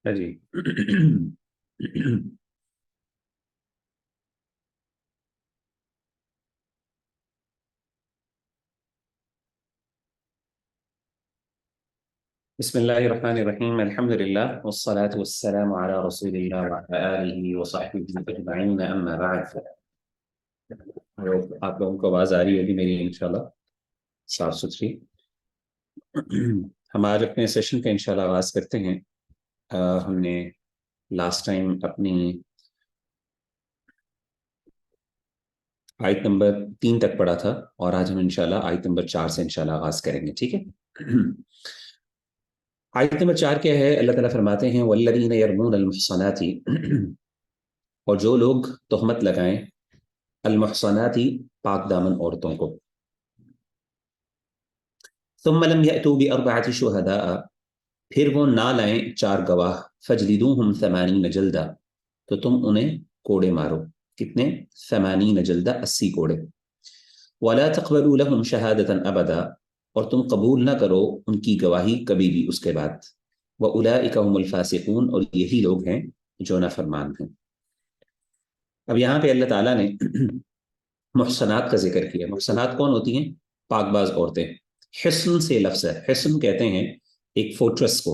جی بسم الله الرحمن الرحيم الحمد لله والصلاة والسلام على رسول الله وعلى آله وصحبه أجمعين أما بعد. آپ لوگوں کو آواز آ رہی ہوگی میری انشاءاللہ صاف ستھری. ہم آج اپنے سیشن کا انشاءاللہ آغاز کرتے ہیں. ہم نے لاسٹ ٹائم اپنی آیت نمبر 3 تک پڑھا تھا اور آج ہم انشاءاللہ آیت نمبر 4 سے انشاءاللہ آغاز کریں گے. ٹھیک ہے. آیت نمبر 4 کیا ہے؟ اللہ تعالیٰ فرماتے ہیں والذین یرمون المحصنات، اور جو لوگ تہمت لگائیں المحصنات پاک دامن عورتوں کو، ثم لم یأتوا بأربعة شہداء، پھر وہ نہ لائیں 4 گواہ، فجلدوہم 80 جلدہ، تو تم انہیں کوڑے مارو. کتنے؟ 80 جلدہ، 80 کوڑے. ولا تقبلوا لهم شہادة ابدا، اور تم قبول نہ کرو ان کی گواہی کبھی بھی اس کے بعد. وَأُولَئِكَ هُمُ الْفَاسِقُونَ، اور یہی لوگ ہیں جو نافرمان ہیں. اب یہاں پہ اللہ تعالیٰ نے محصنات کا ذکر کیا. محصنات کون ہوتی ہیں؟ پاک باز عورتیں. حصن سے لفظ ہے. حصن کہتے ہیں ایک فورٹریس کو.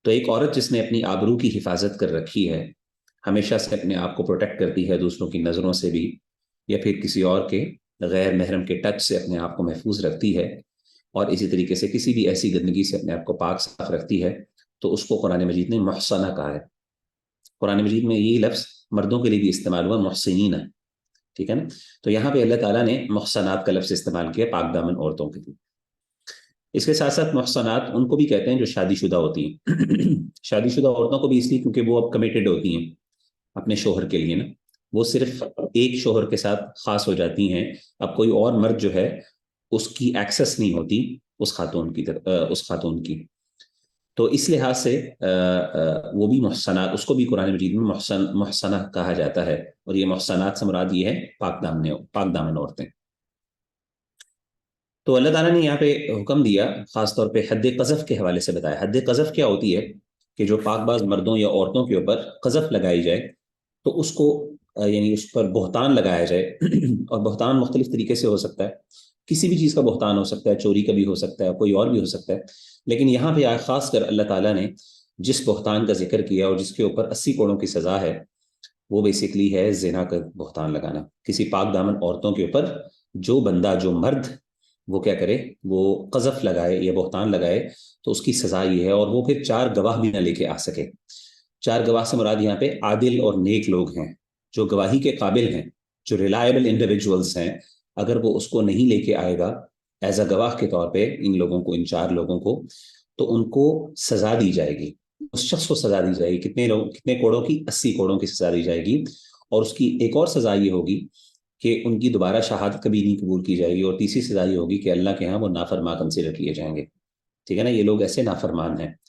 تو ایک عورت جس نے اپنی آبرو کی حفاظت کر رکھی ہے، ہمیشہ سے اپنے آپ کو پروٹیکٹ کرتی ہے دوسروں کی نظروں سے بھی، یا پھر کسی اور کے غیر محرم کے ٹچ سے اپنے آپ کو محفوظ رکھتی ہے، اور اسی طریقے سے کسی بھی ایسی گندگی سے اپنے آپ کو پاک صاف رکھتی ہے، تو اس کو قرآن مجید نے محصنہ کہا ہے. قرآن مجید میں یہی لفظ مردوں کے لیے بھی استعمال ہوا، محسنین. ٹھیک ہے نا. تو یہاں پہ اللہ تعالیٰ نے محصنات کا لفظ استعمال کیا پاک دامن عورتوں کے لیے. اس کے ساتھ ساتھ محصنات ان کو بھی کہتے ہیں جو شادی شدہ ہوتی ہیں. شادی شدہ عورتوں کو بھی اس لیے کیونکہ وہ اب کمیٹڈ ہوتی ہیں اپنے شوہر کے لیے نا. وہ صرف ایک شوہر کے ساتھ خاص ہو جاتی ہیں. اب کوئی اور مرد جو ہے اس کی ایکسس نہیں ہوتی اس خاتون کی. تو اس لحاظ سے وہ بھی محصنات، اس کو بھی قرآن مجید میں محصنہ کہا جاتا ہے. اور یہ محصنات سے مراد یہ ہے پاک دامن عورتیں. تو اللہ تعالیٰ نے یہاں پہ حکم دیا، خاص طور پہ حد قذف کے حوالے سے بتایا. حد قذف کیا ہوتی ہے؟ کہ جو پاک باز مردوں یا عورتوں کے اوپر قذف لگائی جائے تو اس کو یعنی اس پر بہتان لگایا جائے. اور بہتان مختلف طریقے سے ہو سکتا ہے. کسی بھی چیز کا بہتان ہو سکتا ہے، چوری کا بھی ہو سکتا ہے، کوئی اور بھی ہو سکتا ہے. لیکن یہاں پہ خاص کر اللہ تعالیٰ نے جس بہتان کا ذکر کیا اور جس کے اوپر 80 کوڑوں کی سزا ہے، وہ بیسیکلی ہے زنا کا بہتان لگانا کسی پاک دامن عورتوں کے اوپر. جو بندہ، جو مرد وہ کیا کرے، وہ قذف لگائے یا بہتان لگائے تو اس کی سزا یہ ہے. اور وہ پھر 4 گواہ بھی نہ لے کے آ سکے. 4 گواہ سے مراد یہاں پہ عادل اور نیک لوگ ہیں جو گواہی کے قابل ہیں، جو ریلائبل انڈیویجولز ہیں. اگر وہ اس کو نہیں لے کے آئے گا ایز اے گواہ کے طور پہ ان لوگوں کو، ان 4 لوگوں کو، تو ان کو سزا دی جائے گی. اس شخص کو سزا دی جائے گی. کتنے کوڑوں کی؟ 80 کوڑوں کی سزا دی جائے گی. اور اس کی ایک اور سزا یہ ہوگی کہ ان کی دوبارہ شہادت کبھی نہیں قبول کی جائے گی. اور تیسری سزا یہ ہوگی کہ اللہ کے ہاں وہ نافرمان کنسیڈر کیے جائیں گے. ٹھیک ہے نا. یہ لوگ ایسے نافرمان ہیں.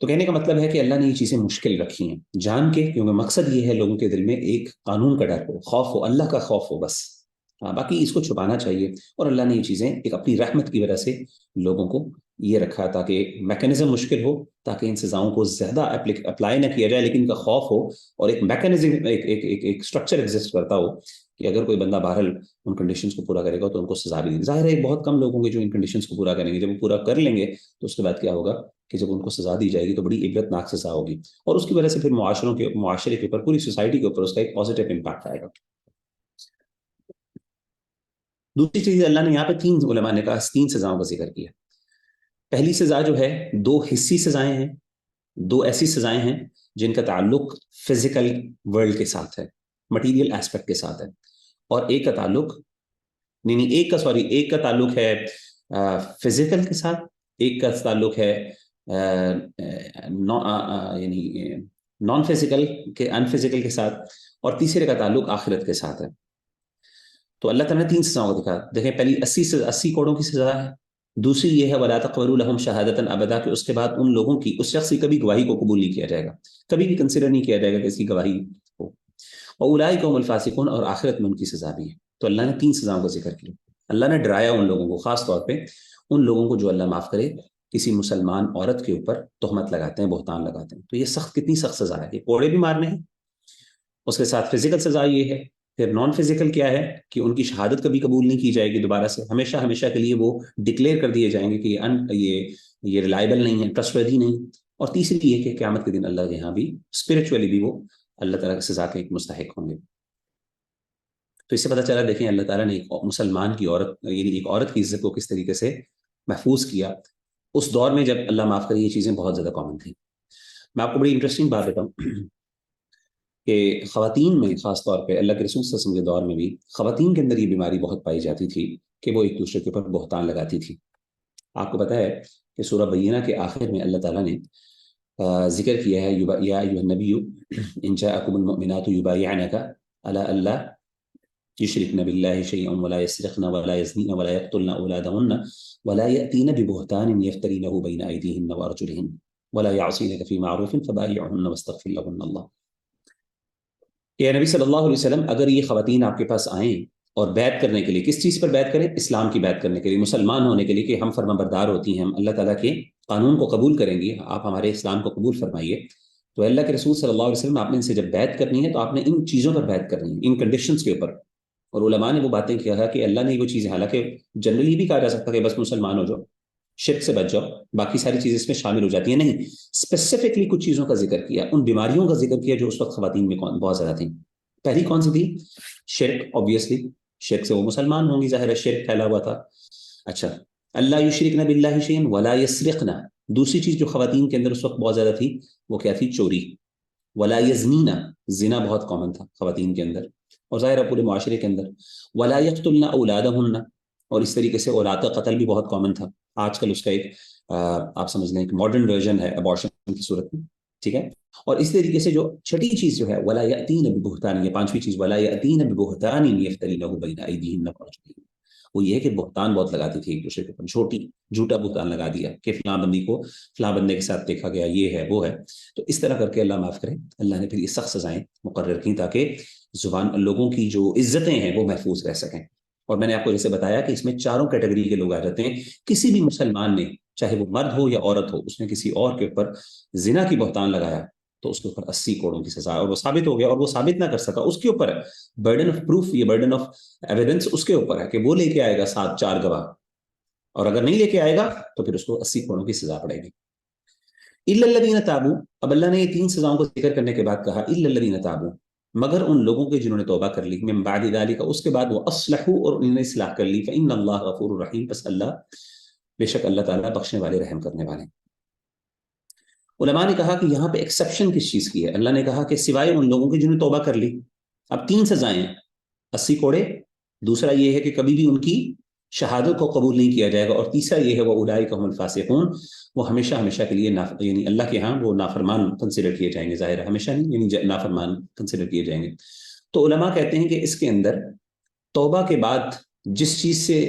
تو کہنے کا مطلب ہے کہ اللہ نے یہ چیزیں مشکل رکھی ہیں جان کے، کیونکہ مقصد یہ ہے لوگوں کے دل میں ایک قانون کا ڈر ہو، خوف ہو، اللہ کا خوف ہو بس. باقی اس کو چھپانا چاہیے. اور اللہ نے یہ چیزیں ایک اپنی رحمت کی وجہ سے لوگوں کو یہ رکھا تاکہ میکینزم مشکل ہو، تاکہ ان سزاؤں کو زیادہ اپلائی نہ کیا جائے، لیکن ان کا خوف ہو اور ایک میکینزم، ایک اسٹرکچر ایگزسٹ کرتا ہو کہ اگر کوئی بندہ بہرحال ان کنڈیشنز کو پورا کرے گا تو ان کو سزا بھی دے. ظاہر ہے بہت کم لوگ ہوں گے جو ان کنڈیشنز کو پورا کریں گے. جب وہ پورا کر لیں گے تو اس کے بعد کیا ہوگا کہ جب ان کو سزا دی جائے گی تو بڑی عبرت ناک سزا ہوگی، اور اس کی وجہ سے پھر معاشرے کے اوپر، پوری سوسائٹی کے اوپر اس کا ایک پازیٹیو امپیکٹ آئے گا. دوسری چیز اللہ نے یہاں پہ تین علماء نے کہا، تین سزاؤں کا ذکر کیا. پہلی سزا جو ہے دو حصی سزائیں ہیں، دو ایسی سزائیں ہیں جن کا تعلق فزیکل ورلڈ کے ساتھ ہے، مٹیریل ایسپیکٹ کے ساتھ ہے، اور ایک کا تعلق ایک کا تعلق ہے فزیکل کے ساتھ، ایک کا تعلق ہے یعنی نان فزیکل کے ان فزیکل کے ساتھ، اور تیسرے کا تعلق آخرت کے ساتھ ہے. تو اللہ تعالیٰ نے تین سزاؤں کو دکھا. دیکھیں پہلی 80 کوڑوں کی سزا ہے. دوسری یہ ہے وَلَا تَقْبَلُوا لَهُمْ شَهَادَةً أَبَدًا، کہ اس کے بعد ان لوگوں کی، اس شخص کی کبھی گواہی کو قبول نہیں کیا جائے گا، کبھی بھی کنسیڈر نہیں کیا جائے گا کہ اس کی گواہی ہو. وَأُولَٰئِكَ هُمُ الْفَاسِقُونَ، اور آخرت میں ان کی سزا بھی ہے. تو اللہ نے تین سزاؤں کا ذکر کیا. اللہ نے ڈرایا ان لوگوں کو، خاص طور پہ ان لوگوں کو جو اللہ معاف کرے کسی مسلمان عورت کے اوپر تہمت لگاتے ہیں، بہتان لگاتے ہیں. تو یہ سخت، کتنی سخت سزا ہے. یہ کوڑے بھی مارنے ہیں، اس کے ساتھ فزیکل سزا یہ ہے. پھر نان فزیکل کیا ہے کہ ان کی شہادت کبھی قبول نہیں کی جائے گی دوبارہ سے، ہمیشہ ہمیشہ کے لیے وہ ڈکلیئر کر دیے جائیں گے کہ یہ ریلائبل نہیں ہے، ٹرسٹ وردی نہیں. اور تیسری یہ کہ قیامت کے دن اللہ کے یہاں بھی اسپرچولی بھی وہ اللہ تعالیٰ کی سزا کے ایک مستحق ہوں گے. تو اس سے پتہ چلا، دیکھیں اللہ تعالیٰ نے ایک مسلمان کی عورت، یعنی ایک عورت کی عزت کو کس طریقے سے محفوظ کیا اس دور میں جب اللہ معاف کرے یہ چیزیں بہت زیادہ کامن تھیں. میں آپ کو بڑی انٹرسٹنگ بات بتاؤں کہ خواتین میں، خاص طور پہ اللہ کے رسول صلی اللہ علیہ وسلم کے دور میں بھی خواتین کے اندر یہ بیماری بہت پائی جاتی تھی کہ وہ ایک دوسرے کے اوپر بہتان لگاتی تھی. آپ کو پتہ ہے کہ سورہ بینہ کے آخر میں اللہ تعالیٰ نے ذکر کیا ہے، یا ایھا النبی ان جاءکم المؤمنات یبایعنک علی الا یشرکن باللہ شیئا ولا یسرقن ولا یزنین ولا یقتلن اولادهن ولا یأتین ببہتان یفترینہ بین ایدیہن وارجلہن ولا یعصینک فی معروف فبایعہن واستغفر لہن اللہ. کہ نبی صلی اللہ علیہ وسلم اگر یہ خواتین آپ کے پاس آئیں اور بیعت کرنے کے لیے، کس چیز پر بیعت کریں؟ اسلام کی بیعت کرنے کے لیے، مسلمان ہونے کے لیے کہ ہم فرما بردار ہوتی ہیں، ہم اللہ تعالیٰ کے قانون کو قبول کریں گی، آپ ہمارے اسلام کو قبول فرمائیے. تو اللہ کے رسول صلی اللہ علیہ وسلم آپ نے ان سے جب بیعت کرنی ہے تو آپ نے ان چیزوں پر بیعت کرنی ہے، ان کنڈیشنز کے اوپر. اور علماء نے وہ باتیں کیا کہ اللہ نے وہ چیزیں، حالانکہ جنرلی بھی کہا جا سکتا کہ بس مسلمان ہو جاؤ، شرک سے بچ جاؤ، باقی ساری چیزیں اس میں شامل ہو جاتی ہیں، نہیں، اسپیسیفکلی کچھ چیزوں کا ذکر کیا، ان بیماریوں کا ذکر کیا جو اس وقت خواتین میں بہت زیادہ تھیں. پہلی کون سی تھی؟ شرک. آبویسلی شرک سے وہ مسلمان ہوں گی، ظاہر ہے شرک پھیلا ہوا تھا. اچھا، اللہ یشرکن باللہ شیئا ولا یسرقن. دوسری چیز جو خواتین کے اندر اس وقت بہت زیادہ تھی وہ کیا تھی؟ چوری. ولا یزنین، زنا بہت کامن تھا خواتین کے اندر اور ظاہر ہے پورے معاشرے کے اندر. ولا یقتلن اولادہن، اور اس طریقے سے اولاد کا قتل بھی بہت کامن تھا. آج کل اس کا ایک آپ سمجھ لیں ایک ماڈرن ورژن ہے ابارشن کی صورت میں، ٹھیک ہے. اور اس طریقے سے جو چھٹی چیز جو ہے ولا یاتین ببہتان، یہ پانچویں چیز ولا یاتین ببہتان یفترینہ بین ایدیہن وارجلہن، وہ یہ ہے کہ بہتان بہت لگاتی تھی ایک دوسرے کے اوپر، جھوٹا بہتان لگا دیا کہ فلاں بندی کو فلاں بندے کے ساتھ دیکھا گیا، یہ ہے وہ ہے. تو اس طرح کر کے اللہ معاف کرے، اللہ نے پھر یہ سخت سزائیں مقرر کی تاکہ زبان لوگوں کی جو عزتیں ہیں وہ محفوظ رہ سکیں. اور میں نے آپ کو جیسے بتایا کہ اس میں چاروں کیٹیگری کے لوگ آ جاتے ہیں. کسی بھی مسلمان نے، چاہے وہ مرد ہو یا عورت ہو، اس نے کسی اور کے اوپر زنا کی بہتان لگایا تو اس کے اوپر 80 کوڑوں کی سزا، اور وہ ثابت ہو گیا اور وہ ثابت نہ کر سکا، اس کے اوپر ہے برڈن آف پروف، یہ برڈن آف ایویڈنس اس کے اوپر ہے کہ وہ لے کے آئے گا 7 گواہ، اور اگر نہیں لے کے آئے گا تو پھر اس کو 80 کوڑوں کی سزا پڑے گی. الا الذین تابوا، اب اللہ نے یہ تین سزاؤں کو ذکر کرنے کے بعد کہا الا الذین تابوا، مگر ان لوگوں کے جنہوں نے توبہ کر لی، من بعد ذلک، اس کے بعد وہ اصلحوا، اور انہوں نے اصلاح کر لی، فإن اللہ غفور رحیم، بس اللہ، بے شک اللہ تعالیٰ بخشنے والے، رحم کرنے والے. علماء نے کہا کہ یہاں پہ ایکسیپشن کس چیز کی ہے؟ اللہ نے کہا کہ سوائے ان لوگوں کے جنہوں نے توبہ کر لی. اب 3 سزائیں، 80 کوڑے، دوسرا یہ ہے کہ کبھی بھی ان کی شہادت کو قبول نہیں کیا جائے گا، اور تیسرا یہ ہے وہ اولئک هم الفاسقون، وہ ہمیشہ ہمیشہ کے لیے یعنی اللہ کے ہاں وہ نافرمان کنسیڈر کیے جائیں گے. ظاہر ہے ہمیشہ نہیں، یعنی نافرمان کنسیڈر کیے جائیں گے. تو علماء کہتے ہیں کہ اس کے اندر توبہ کے بعد جس چیز سے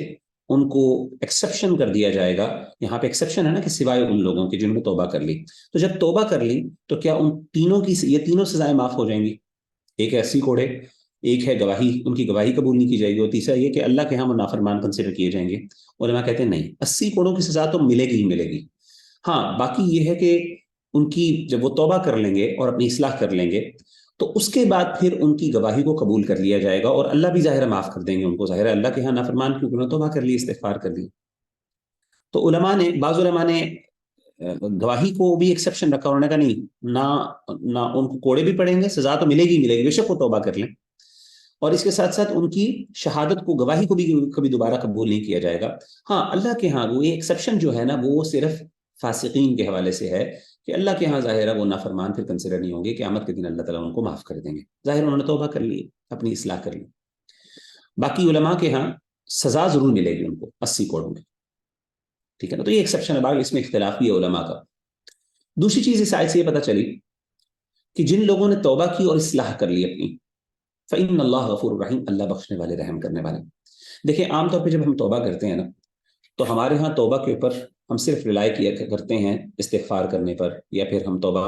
ان کو ایکسیپشن کر دیا جائے گا. یہاں پہ ایکسیپشن ہے نا کہ سوائے ان لوگوں کے جنہوں نے توبہ کر لی. تو جب توبہ کر لی تو کیا ان تینوں کی یہ تینوں سزائیں معاف ہو جائیں گی؟ ایک ہے 80 کوڑے، ایک ہے گواہی، ان کی گواہی قبول نہیں کی جائے گی، اور تیسرا یہ کہ اللہ کے ہاں وہ نافرمان کنسیڈر کیے جائیں گے. علماء کہتے ہیں نہیں، 80 کوڑوں کی سزا تو ملے گی ہی ملے گی. ہاں باقی یہ ہے کہ ان کی جب وہ توبہ کر لیں گے اور اپنی اصلاح کر لیں گے تو اس کے بعد پھر ان کی گواہی کو قبول کر لیا جائے گا، اور اللہ بھی ظاہر معاف کر دیں گے ان کو. ظاہر اللہ کے ہاں نافرمان کیونکہ انہوں نے توبہ کر لی، استغفار کر لی. تو بعض علماء نے گواہی کو بھی ایکسیپشن رکھا، انہوں نے کہا نہیں، نہ ان کو کوڑے بھی پڑیں گے، سزا تو ملے گی ملے گی بے شک وہ توبہ کر لیں، اور اس کے ساتھ ساتھ ان کی شہادت کو، گواہی کو بھی کبھی دوبارہ قبول نہیں کیا جائے گا. ہاں اللہ کے ہاں وہ ایکسیپشن جو ہے نا وہ صرف فاسقین کے حوالے سے ہے کہ اللہ کے ہاں ظاہر ہے وہ نافرمان پھر کنسیڈر نہیں ہوں گے، قیامت کے دن اللہ تعالیٰ ان کو معاف کر دیں گے، ظاہر انہوں نے توبہ کر لی، اپنی اصلاح کر لی. باقی علماء کے ہاں سزا ضرور ملے گی ان کو 80 کوڑوں کی. ٹھیک ہے نا، تو یہ ایکسیپشن ہے، باقی اس میں اختلاف بھی ہے علماء کا. دوسری چیز اس آیت سے یہ پتہ چلی کہ جن لوگوں نے توبہ کی اور اصلاح کر لی اپنی، فإن اللہ غفور رحیم، اللہ بخشنے والے رحم کرنے والے. دیکھیں عام طور پہ جب ہم توبہ کرتے ہیں نا تو ہمارے ہاں توبہ کے اوپر ہم صرف رلائی کیا کرتے ہیں استغفار کرنے پر، یا پھر ہم توبہ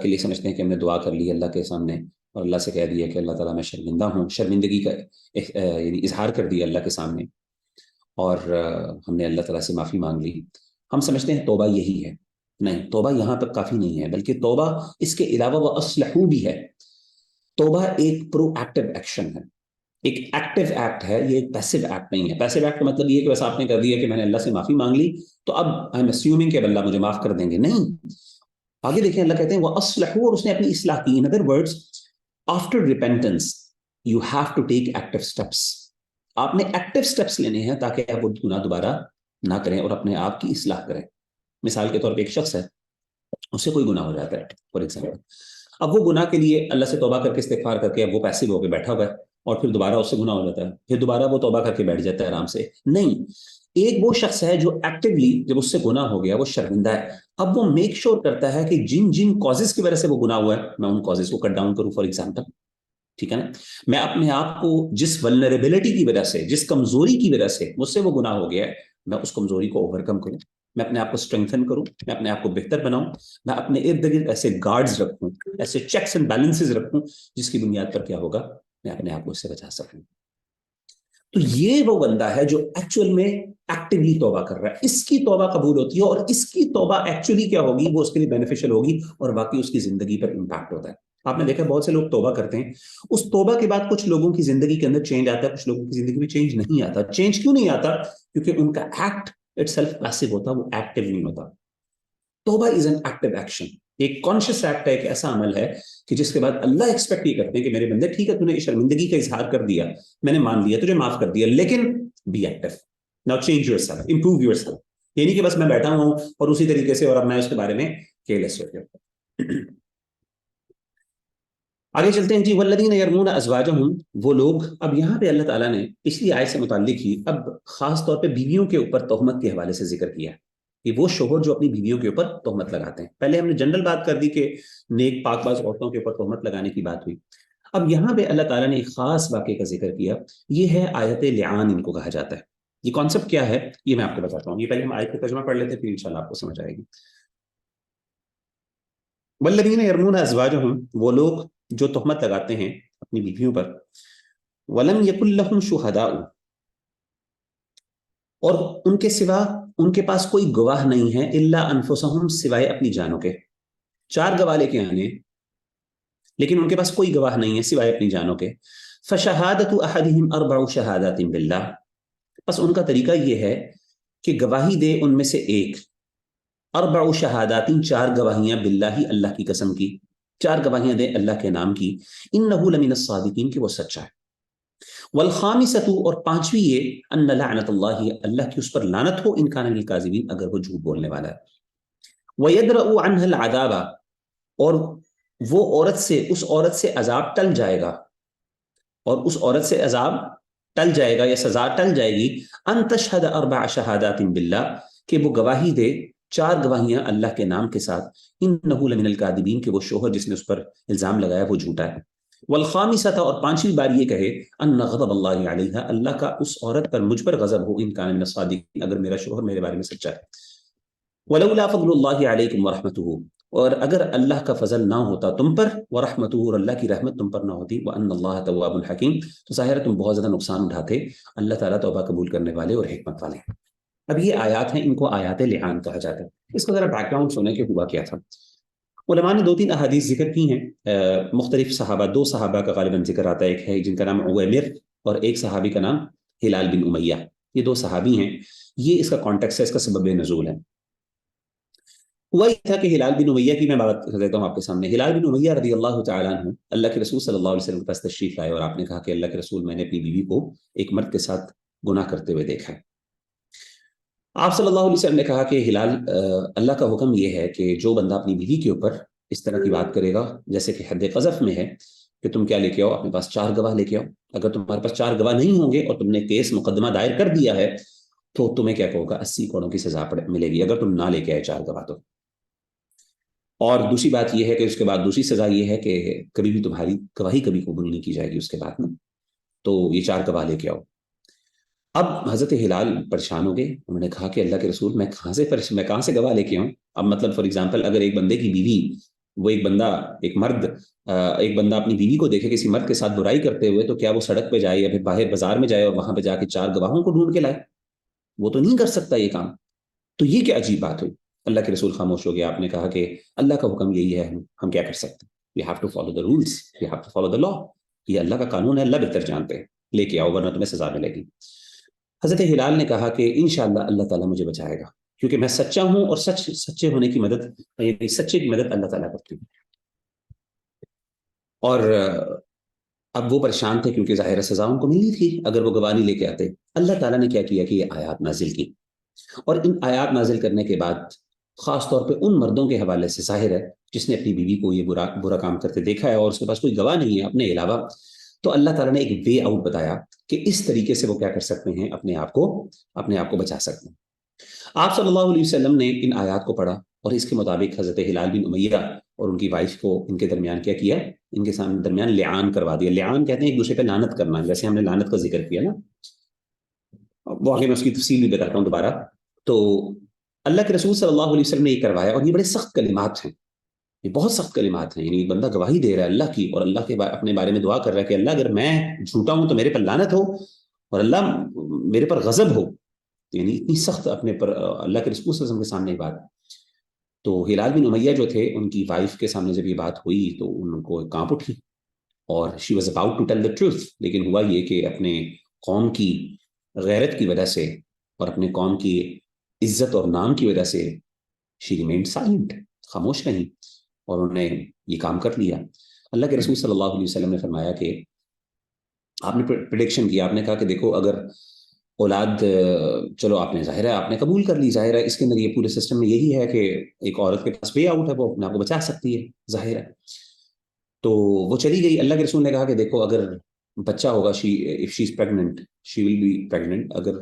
کے لیے سمجھتے ہیں کہ ہم نے دعا کر لی اللہ کے سامنے اور اللہ سے کہہ دیا کہ اللہ تعالیٰ میں شرمندہ ہوں، شرمندگی کا یعنی اظہار کر دیا اللہ کے سامنے، اور ہم نے اللہ تعالیٰ سے معافی مانگ لی. ہم سمجھتے ہیں توبہ یہی ہے. نہیں، توبہ یہاں تک کافی نہیں ہے، بلکہ توبہ اس کے علاوہ وہ اصلحو بھی ہے. توبہ ایک پرو ایکٹیو ایکشن ہے، ایک ایکٹیو ایکٹ ہے، یہ ایک پیسو ایکٹ نہیں ہے. پیسو ایکٹ کا مطلب یہ کہ بس آپ نے کر دیا کہ میں نے اللہ سے معافی مانگ لی تو اب آئی ایم اسیومنگ کہ اللہ مجھے معاف کر دیں گے. نہیں، آگے دیکھیں اللہ کہتے ہیں وہ اصلحو، اور اس نے اپنی اصلاح کی. In other words after repentance you have to take active steps. آپ نے ایکٹیو اسٹیپس لینے ہیں تاکہ آپ وہ گناہ دوبارہ نہ کریں اور اپنے آپ کی اصلاح کریں. مثال کے طور پہ ایک شخص ہے، اس سے کوئی گناہ ہو جاتا ہے فار ایگزامپل، اب وہ گناہ کے لیے اللہ سے توبہ کر کے استغفار کر کے اب وہ پیسو ہو کے بیٹھا ہوا ہے، اور پھر دوبارہ اس سے گناہ ہو جاتا ہے، پھر دوبارہ وہ توبہ کر کے بیٹھ جاتا ہے آرام سے. نہیں، ایک وہ شخص ہے جو ایکٹیولی جب اس سے گناہ ہو گیا وہ شرمندہ ہے، اب وہ میک شور کرتا ہے کہ جن جن کازز کی وجہ سے وہ گناہ ہوا ہے میں ان کازز کو کٹ ڈاؤن کروں. فار ایگزامپل، ٹھیک ہے نا، میں اپنے آپ کو جس ولنریبلٹی کی وجہ سے، جس کمزوری کی وجہ سے مجھ سے وہ گناہ ہو گیا ہے، میں اس کمزوری کو اوور کم کروں، میں اپنے آپ کو اسٹرینگتھن کروں، میں اپنے آپ کو بہتر بناؤں، میں اپنے ارد گرد ایسے گارڈز رکھوں، ایسے چیکس اینڈ بیلنسز رکھوں جس کی بنیاد پر کیا ہوگا، میں اپنے آپ کو اس سے بچا سکوں. تو یہ وہ بندہ ہے جو ایکچوئل میں ایکٹیولی توبہ کر رہا ہے، اس کی توبہ قبول ہوتی ہے، اور اس کی توبہ ایکچولی کیا ہوگی، وہ اس کے لیے بینیفیشل ہوگی اور واقعی اس کی زندگی پر امپیکٹ ہوتا ہے. آپ نے دیکھا بہت سے لوگ توبہ کرتے ہیں، اس توبہ کے بعد کچھ لوگوں کی زندگی کے اندر چینج آتا ہے، کچھ لوگوں کی زندگی میں چینج نہیں آتا. چینج کیوں نہیں آتا؟ کیونکہ ان کا ایکٹ اٹ سیلف پیسو ہوتا، وہ ایکٹیو نہیں ہوتا. توبہ از این ایکٹیو ایکشن، ایک کانشیس ایکٹ ہے، ایک ایسا عمل ہے کہ جس کے بعد اللہ ایکسپیکٹ یہ کرتے ہیں کہ میرے بندے ٹھیک ہے، تو نے شرمندگی کا اظہار کر دیا، میں نے مان لیا، تجھے معاف کر دیا، لیکن be active now, change yourself, improve yourself. یہ نہیں کہ بس میں بیٹھا ہوں اور اسی طریقے سے اور اب میں اس کے بارے میں کیئرلیس ہو گیا. آگے چلتے ہیں جی. والذین یرمون ازواجہم، وہ لوگ، اب یہاں پہ اللہ تعالیٰ نے پچھلی آیت سے متعلق ہی اب خاص طور پہ بیویوں کے اوپر تہمت کے حوالے سے ذکر کیا کہ وہ شوہر جو اپنی بیویوں کے اوپر تہمت لگاتے ہیں. پہلے ہم نے جنرل بات کر دی کہ نیک پاک باز عورتوں کے اوپر تہمت لگانے کی بات ہوئی. اب یہاں پہ اللہ تعالیٰ نے ایک خاص واقعے کا ذکر کیا، یہ ہے آیت لعان، ان کو کہا جاتا ہے. یہ کانسیپٹ کیا ہے یہ میں آپ کو بتاتا ہوں. یہ پہلے ہم آیت کا ترجمہ پڑھ لیتے ہیں، پھر انشاءاللہ آپ کو سمجھ آئے گی. والذین یرمون ازواجہم، وہ لوگ جو تہمت لگاتے ہیں اپنی بیویوں پر، ولم یکن لہم شہداء، اور ان کے سوا ان کے پاس کوئی گواہ نہیں ہے، الا انفسہم، سوائے اپنی جانوں کے. 4 گواہ لے کے آنے لیکن ان کے پاس کوئی گواہ نہیں ہے سوائے اپنی جانوں کے. فشہادۃ احدہم 4 شہادات باللہ، بس ان کا طریقہ یہ ہے کہ گواہی دے ان میں سے ایک، 4 شہادات، 4 گواہیاں، باللہ، اللہ کی قسم کی، 4 گواہیاں دے اللہ کے نام کی، انہ لمن الصادقین، کہ وہ سچا ہے. والخامسۃ، اور 5ویں یہ، ان لعنت اللہ، اللہ کی اس پر لعنت ہو، ان کان من الکاذبین، اگر وہ جھوٹ بولنے والا ہے. ویدرأ عنہ العذاب، اور وہ عورت سے، اس عورت سے عذاب ٹل جائے گا، اور اس عورت سے عذاب ٹل جائے گا یا سزا ٹل جائے گی، ان تشہد 4 شہادات باللہ، کہ وہ گواہی دے 4 گواہیاں اللہ کے نام کے ساتھ، انہ لمن الکاذبین، کہ وہ شوہر جس نے اس پر الزام لگایا وہ جھوٹا ہے. والخامسۃ، اور پانچویں بار یہ کہے ان غضب اللہ علیہا، اللہ کا اس عورت پر مجھ پر غضب ہو، ان کان من الصادقین، اگر میرا شوہر میرے بارے میں سچا ہے، ولولا فضل اللہ علیکم ورحمتہ، اور اگر اللہ کا فضل نہ ہوتا تم پر، ورحمتہ، اور اللہ کی رحمت تم پر نہ ہوتی، وان اللہ تواب حکیم، تو ظاہر ہے تم بہت زیادہ نقصان اٹھاتے، اللہ تعالیٰ توبہ قبول کرنے والے اور حکمت والے ہیں۔ اب یہ آیات ہیں، ان کو آیات لعان کہا جاتا ہے۔ اس کا ذرا بیک گراؤنڈ سنیں کہ ہوا کیا تھا۔ علماء نے دو تین احادیث ذکر کی ہیں، مختلف صحابہ، دو صحابہ کا غالباً ذکر آتا ہے، ایک ہے جن کا نام عویمر اور ایک صحابی کا نام ہلال بن امیہ، یہ دو صحابی ہیں، یہ اس کا کانٹیکسٹ ہے، اس کا سبب نزول ہے۔ ہوا یہ تھا کہ ہلال بن امیہ کی میں بات کر دیتا ہوں آپ کے سامنے۔ ہلال بن امیہ رضی اللہ تعالیٰ عنہ اللہ کے رسول صلی اللہ علیہ وسلم کے پاس تشریف لائے اور آپ نے کہا کہ اللہ کے رسول، میں نے اپنی بیوی کو ایک مرد کے ساتھ گناہ کرتے ہوئے دیکھا ہے۔ آپ صلی اللہ علیہ وسلم نے کہا کہ ہلال، اللہ کا حکم یہ ہے کہ جو بندہ اپنی بیوی کے اوپر اس طرح کی بات کرے گا جیسے کہ حد قذف میں ہے، کہ تم کیا لے کے آؤ، اپنے پاس 4 گواہ لے کے آؤ، اگر تمہارے پاس 4 گواہ نہیں ہوں گے اور تم نے کیس مقدمہ دائر کر دیا ہے تو تمہیں کیا کہو گا، 80 کوڑوں کی سزا ملے گی اگر تم نہ لے کے آئے 4 گواہ تو۔ اور دوسری بات یہ ہے کہ اس کے بعد دوسری سزا یہ ہے کہ کبھی بھی تمہاری گواہی کبھی قبول نہیں کی جائے گی اس کے بعد میں، تو یہ 4 گواہ لے کے آؤ۔ اب حضرت ہلال پریشان ہو گئے، انہوں نے کہا کہ اللہ کے رسول، میں کہاں سے گواہ لے کے آؤں؟ اب مطلب فار ایگزامپل، اگر ایک بندے کی بیوی، وہ ایک مرد ایک بندہ اپنی بیوی کو دیکھے کسی مرد کے ساتھ برائی کرتے ہوئے، تو کیا وہ سڑک پہ جائے یا پھر باہر بازار میں جائے اور وہاں پہ جا کے 4 گواہوں کو ڈھونڈ کے لائے؟ وہ تو نہیں کر سکتا یہ کام۔ تو یہ کیا عجیب بات ہوئی؟ اللہ کے رسول خاموش ہو گیا، آپ نے کہا کہ اللہ کا حکم یہی ہے، ہم کیا کر سکتے ہیں؟ We have to follow the rules, we have to follow the law، یہ اللہ کا قانون ہے، اللہ بہتر جانتے ہیں، لے کے آؤ ورنہ تمہیں سزا ملے گی۔ حضرت ہلال نے کہا کہ انشاءاللہ اللہ تعالیٰ مجھے بچائے گا، کیونکہ میں سچا ہوں اور سچے ہونے کی مدد، سچے کی مدد اللہ تعالیٰ کرتی ہے۔ اور اب وہ پریشان تھے کیونکہ ظاہر سزا ان کو ملی تھی اگر وہ گواہ نہیں لے کے آتے۔ اللہ تعالیٰ نے کیا کیا کہ یہ آیات نازل کی، اور ان آیات نازل کرنے کے بعد خاص طور پہ ان مردوں کے حوالے سے ظاہر ہے جس نے اپنی بیوی کو یہ برا کام کرتے دیکھا ہے اور اس کے پاس کوئی گواہ نہیں ہے اپنے علاوہ، تو اللہ تعالیٰ نے ایک وے آؤٹ بتایا کہ اس طریقے سے وہ کیا کر سکتے ہیں، اپنے آپ کو بچا سکتے ہیں۔ آپ صلی اللہ علیہ وسلم نے ان آیات کو پڑھا اور اس کے مطابق حضرت ہلال بن امیہ اور ان کی وائف کو ان کے درمیان کیا کیا، ان کے درمیان لعان کروا دیا۔ لعان کہتے ہیں ایک دوسرے پہ لعنت کرنا، جیسے ہم نے لعنت کا ذکر کیا نا، وہ آگے میں اس کی تفصیل بھی بتاتا ہوں دوبارہ۔ تو اللہ کے رسول صلی اللہ علیہ وسلم نے یہ کروایا، اور یہ بڑے سخت کلمات ہیں، یہ بہت سخت کلمات ہیں، یعنی بندہ گواہی دے رہا ہے اللہ کی اور اللہ کے اپنے بارے میں دعا کر رہا ہے کہ اللہ اگر میں جھوٹا ہوں تو میرے پر لعنت ہو اور اللہ میرے پر غضب ہو، یعنی اتنی سخت اپنے پر اللہ کے رسول صلی اللہ علیہ وسلم کے سامنے بات۔ تو ہلال بن امیہ جو تھے، ان کی وائف کے سامنے جب یہ بات ہوئی تو ان کو کانپ اٹھی اور she was about to tell the truth، لیکن ہوا یہ کہ اپنے قوم کی غیرت کی وجہ سے اور اپنے قوم کی عزت اور نام کی وجہ سے she remained silent، خاموش رہیں اور انہوں نے یہ کام کر لیا۔ اللہ کے رسول صلی اللہ علیہ وسلم نے فرمایا کہ آپ نے پریڈکشن کیا، آپ نے کہا کہ دیکھو اگر اولاد، چلو آپ نے ظاہر ہے آپ نے قبول کر لی، ظاہر ہے اس کے اندر یہ پورے سسٹم میں یہی ہے کہ ایک عورت کے پاس وے آؤٹ ہے، وہ اپنے آپ کو بچا سکتی ہے، ظاہر ہے۔ تو وہ چلی گئی۔ اللہ کے رسول نے کہا کہ دیکھو اگر بچہ ہوگا، if she is pregnant she will be pregnant، اگر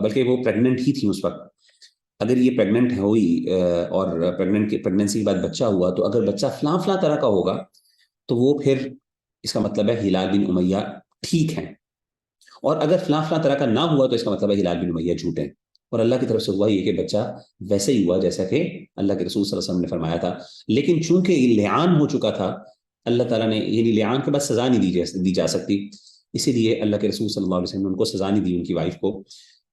بلکہ وہ پریگننٹ ہی تھی اس وقت، اگر یہ پریگننٹ ہوئی اور پریگننسی کے بعد بچہ ہوا، تو اگر بچہ فلاں فلاں طرح کا ہوگا تو وہ پھر اس کا مطلب ہے ہلال بن امیہ ٹھیک ہیں، اور اگر فلاں فلاں طرح کا نہ ہوا تو اس کا مطلب ہے ہلال بن امیہ جھوٹے ہیں۔ اور اللہ کی طرف سے ہوا یہ کہ بچہ ویسے ہی ہوا جیسا کہ اللہ کے رسول صلی اللہ علیہ وسلم نے فرمایا تھا، لیکن چونکہ یہ لعان ہو چکا تھا، اللہ تعالیٰ نے، یعنی لعان کے بعد سزا نہیں دی جا سکتی، اسی لیے اللہ کے رسول صلی اللہ علیہ وسلم نے ان کو سزا نہیں دی، ان کی وائف کو۔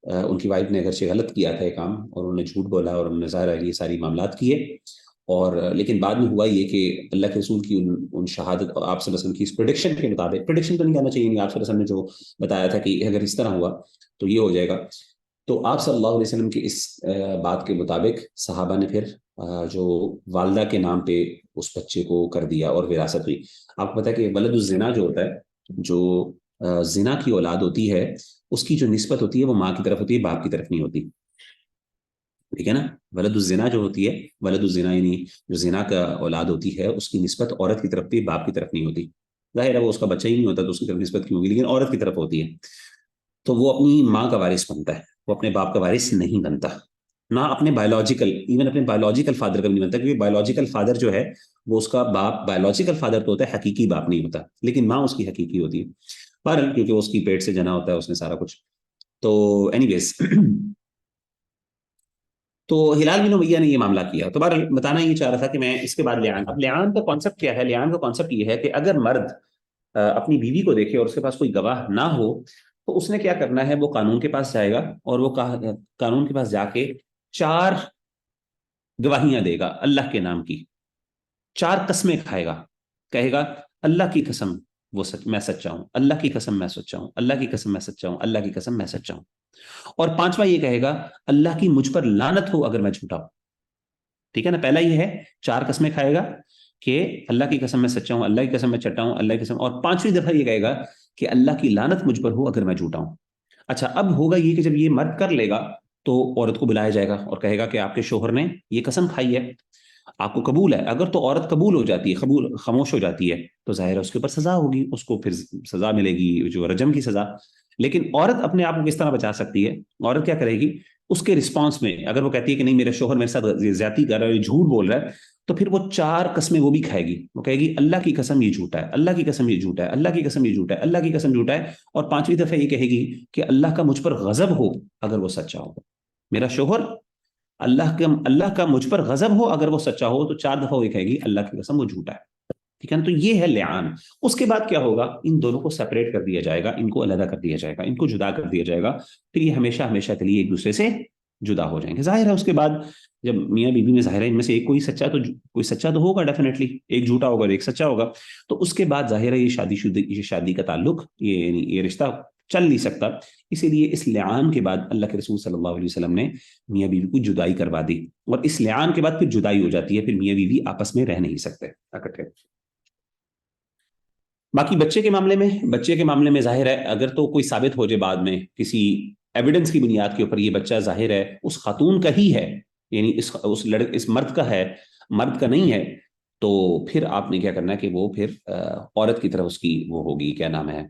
ان کی وائف نے اگرچہ غلط کیا تھا یہ کام اور انہوں نے جھوٹ بولا اور انہوں نے ظاہر یہ ساری معاملات کیے، اور لیکن بعد میں ہوا یہ کہ اللہ کے رسول کی ان شہادت اور آپ صلی اللہ علیہ وسلم کی اس پریڈکشن کے مطابق، پریڈکشن تو نہیں کہنا چاہیے، آپ صلی اللہ علیہ وسلم نے جو بتایا تھا کہ اگر اس طرح ہوا تو یہ ہو جائے گا، تو آپ صلی اللہ علیہ وسلم کی اس بات کے مطابق صحابہ نے پھر جو والدہ کے نام پہ اس بچے کو کر دیا اور وراثت ہوئی۔ آپ کو پتا ہے کہ ولد الزنا جو ہوتا ہے، جو زنا کی اولاد ہوتی ہے، اس کی جو نسبت ہوتی ہے وہ ماں کی طرف ہوتی ہے، باپ کی طرف نہیں ہوتی، ٹھیک ہے نا۔ ولد الزنا جو ہوتی ہے، ولد الزنا یعنی جو زنا کا اولاد ہوتی ہے، اس کی نسبت عورت کی طرف بھی، باپ کی طرف نہیں ہوتی۔ ظاہر ہے وہ اس کا بچہ ہی نہیں ہوتا تو اس کی طرف نسبت کیوں ہوگی، لیکن عورت کی طرف ہوتی ہے، تو وہ اپنی ماں کا وارث بنتا ہے، وہ اپنے باپ کا وارث نہیں بنتا۔ نہ اپنے بایولوجیکل، ایون اپنے بایولوجیکل فادر کا بھی نہیں بنتا، کیونکہ بایولوجیکل فادر جو ہے وہ اس کا باپ، بایولوجیکل فادر تو ہوتا ہے، حقیقی باپ نہیں ہوتا، لیکن ماں اس کی حقیقی ہوتی ہے، بہرحال کیونکہ اس کی پیٹ سے جنا ہوتا ہے اس نے سارا کچھ. تو اینی ویز تو ہلال بن امیہ نے یہ معاملہ کیا. تو بہرحال بتانا یہ چاہ رہا تھا کہ میں اس کے بعد لیان، اب لیان کا کانسیپٹ کیا ہے؟ لیان کا کانسیپٹ یہ ہے کہ اگر مرد اپنی بیوی کو دیکھے اور اس کے پاس کوئی گواہ نہ ہو تو اس نے کیا کرنا ہے، وہ قانون کے پاس جائے گا اور وہ قانون کے پاس جا کے 4 گواہیاں دے گا اللہ کے نام کی، 4 قسمیں کھائے گا، کہے گا اللہ کی قسم وہ سچ، میں سچا ہوں، اللہ کی قسم میں سچا ہوں، اللہ کی قسم میں سچا ہوں، اللہ کی قسم میں سچا ہوں. اور 5واں یہ کہے گا اللہ کی مجھ پر لعنت ہو اگر میں جھوٹا ہوں. ٹھیک ہے نا، پہلا یہ ہے 4 قسمیں کھائے گا کہ اللہ کی قسم میں سچا ہوں، اللہ کی قسم میں چٹا ہوں، اللہ کی قسم، اور 5ویں دفعہ یہ کہے گا کہ اللہ کی لعنت مجھ پر ہو اگر میں جھوٹا ہوں. اچھا اب ہوگا یہ کہ جب یہ مرد کر لے گا تو عورت کو بلایا جائے گا اور کہے گا کہ آپ کے شوہر نے یہ قسم کھائی ہے، آپ کو قبول ہے؟ اگر تو عورت قبول ہو جاتی ہے، قبول خاموش ہو جاتی ہے، تو ظاہر ہے اس کے اوپر سزا ہوگی، اس کو پھر سزا ملے گی جو رجم کی سزا. لیکن عورت اپنے آپ کو کس طرح بچا سکتی ہے؟ عورت کیا کرے گی اس کے رسپانس میں؟ اگر وہ کہتی ہے کہ نہیں میرے شوہر میرے ساتھ زیادتی کر رہا ہے، جھوٹ بول رہا ہے، تو پھر وہ 4 قسمیں وہ بھی کھائے گی. وہ کہے گی اللہ کی قسم یہ جھوٹا ہے، اللہ کی قسم یہ جھوٹا ہے، اللہ کی قسم یہ جھوٹا ہے، اللہ کی قسم جھوٹا ہے. اور 5ویں دفعہ یہ کہے گی کہ اللہ کا مجھ پر غضب ہو اگر وہ سچا ہو، میرا شوہر اللہ کا مجھ پر غضب ہو اگر وہ سچا ہو. تو 4 دفعہ وہ کہے گی اللہ کی قسم وہ جھوٹا ہے. ٹھیک ہے نا، تو یہ ہے لعان. اس کے بعد کیا ہوگا؟ ان دونوں کو سپریٹ کر دیا جائے گا، ان کو علیحدہ کر دیا جائے گا، ان کو جدا کر دیا جائے گا، پھر یہ ہمیشہ ہمیشہ کے لیے ایک دوسرے سے جدا ہو جائیں گے. ظاہر ہے اس کے بعد جب میاں بیوی میں ظاہر ہے ان میں سے ایک کوئی سچا تو ہوگا ڈیفینیٹلی، ایک جھوٹا ہوگا اور ایک سچا ہوگا. تو اس کے بعد ظاہر ہے یہ شادی کا تعلق، یہ رشتہ چل نہیں سکتا. اسی لیے اس لعان کے بعد اللہ کے رسول صلی اللہ علیہ وسلم نے میاں بیوی کو جدائی کروا دی، اور اس لعان کے بعد پھر جدائی ہو جاتی ہے، پھر میاں بیوی آپس میں رہ نہیں سکتے اکٹھے. باقی بچے کے معاملے میں ظاہر ہے اگر تو کوئی ثابت ہو جائے بعد میں کسی ایویڈنس کی بنیاد کے اوپر یہ بچہ ظاہر ہے اس خاتون کا ہی ہے، یعنی اس مرد کا ہے، مرد کا نہیں ہے، تو پھر آپ نے کیا کرنا ہے کہ وہ پھر عورت کی طرف اس کی وہ ہوگی، کیا نام ہے،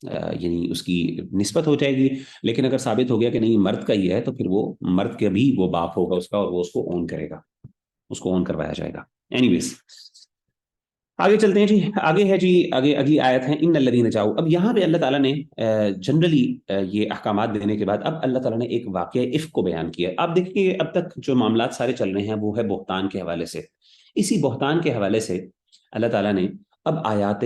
یعنی اس کی نسبت ہو جائے گی. لیکن اگر ثابت ہو گیا کہ نہیں مرد کا ہی ہے تو پھر وہ مرد کا بھی وہ باپ ہوگا اس کا، اور وہ اس کو اون کرے گا، اس کو اون کروایا جائے گا. اینی ویز آگے چلتے ہیں جی. آگے ہے جی، آگے اگلی آیت ہے ان الذین جاؤ. اب یہاں پہ اللہ تعالیٰ نے جنرلی یہ احکامات دینے کے بعد اب اللہ تعالیٰ نے ایک واقعہ افک کو بیان کیا. آپ دیکھیے اب تک جو معاملات سارے چل رہے ہیں وہ ہے بہتان کے حوالے سے. اسی بہتان کے حوالے سے اللہ تعالیٰ نے اب آیات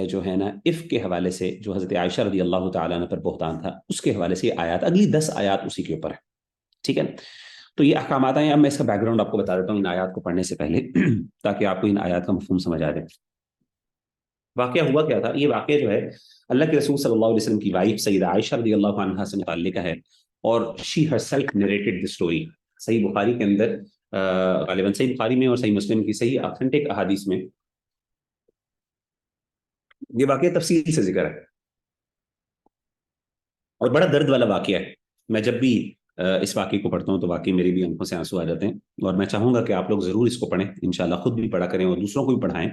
جو ہے نا افک کے حوالے سے، جو حضرت عائشہ رضی اللہ تعالیٰ عنہ پر بہتان تھا، اس کے حوالے سے یہ آیات، اگلی 10 آیات اسی کے اوپر ہے. ٹھیک ہے، تو یہ احکامات ہیں. اب میں اس کا بیک گراؤنڈ آپ کو بتا دیتا ہوں ان آیات کو پڑھنے سے پہلے تاکہ آپ کو ان آیات کا مفہوم سمجھ آ جائے. واقعہ ہوا کیا تھا؟ یہ واقعہ جو ہے اللہ کے رسول صلی اللہ علیہ وسلم کی وائف سیدہ عائشہ رضی اللہ عنہا سے متعلق ہے، اور she her self narrated the story. Sahih Bukhari کے اندر غالباً صحیح بخاری میں اور صحیح مسلم کی صحیح آتھینٹک احادیث میں یہ واقعہ تفصیل سے ذکر ہے، اور بڑا درد والا واقعہ ہے. میں جب بھی اس واقعے کو پڑھتا ہوں تو واقعی میری بھی آنکھوں سے آنسو آ جاتے ہیں، اور میں چاہوں گا کہ آپ لوگ ضرور اس کو پڑھیں، انشاءاللہ خود بھی پڑھا کریں اور دوسروں کو بھی پڑھائیں،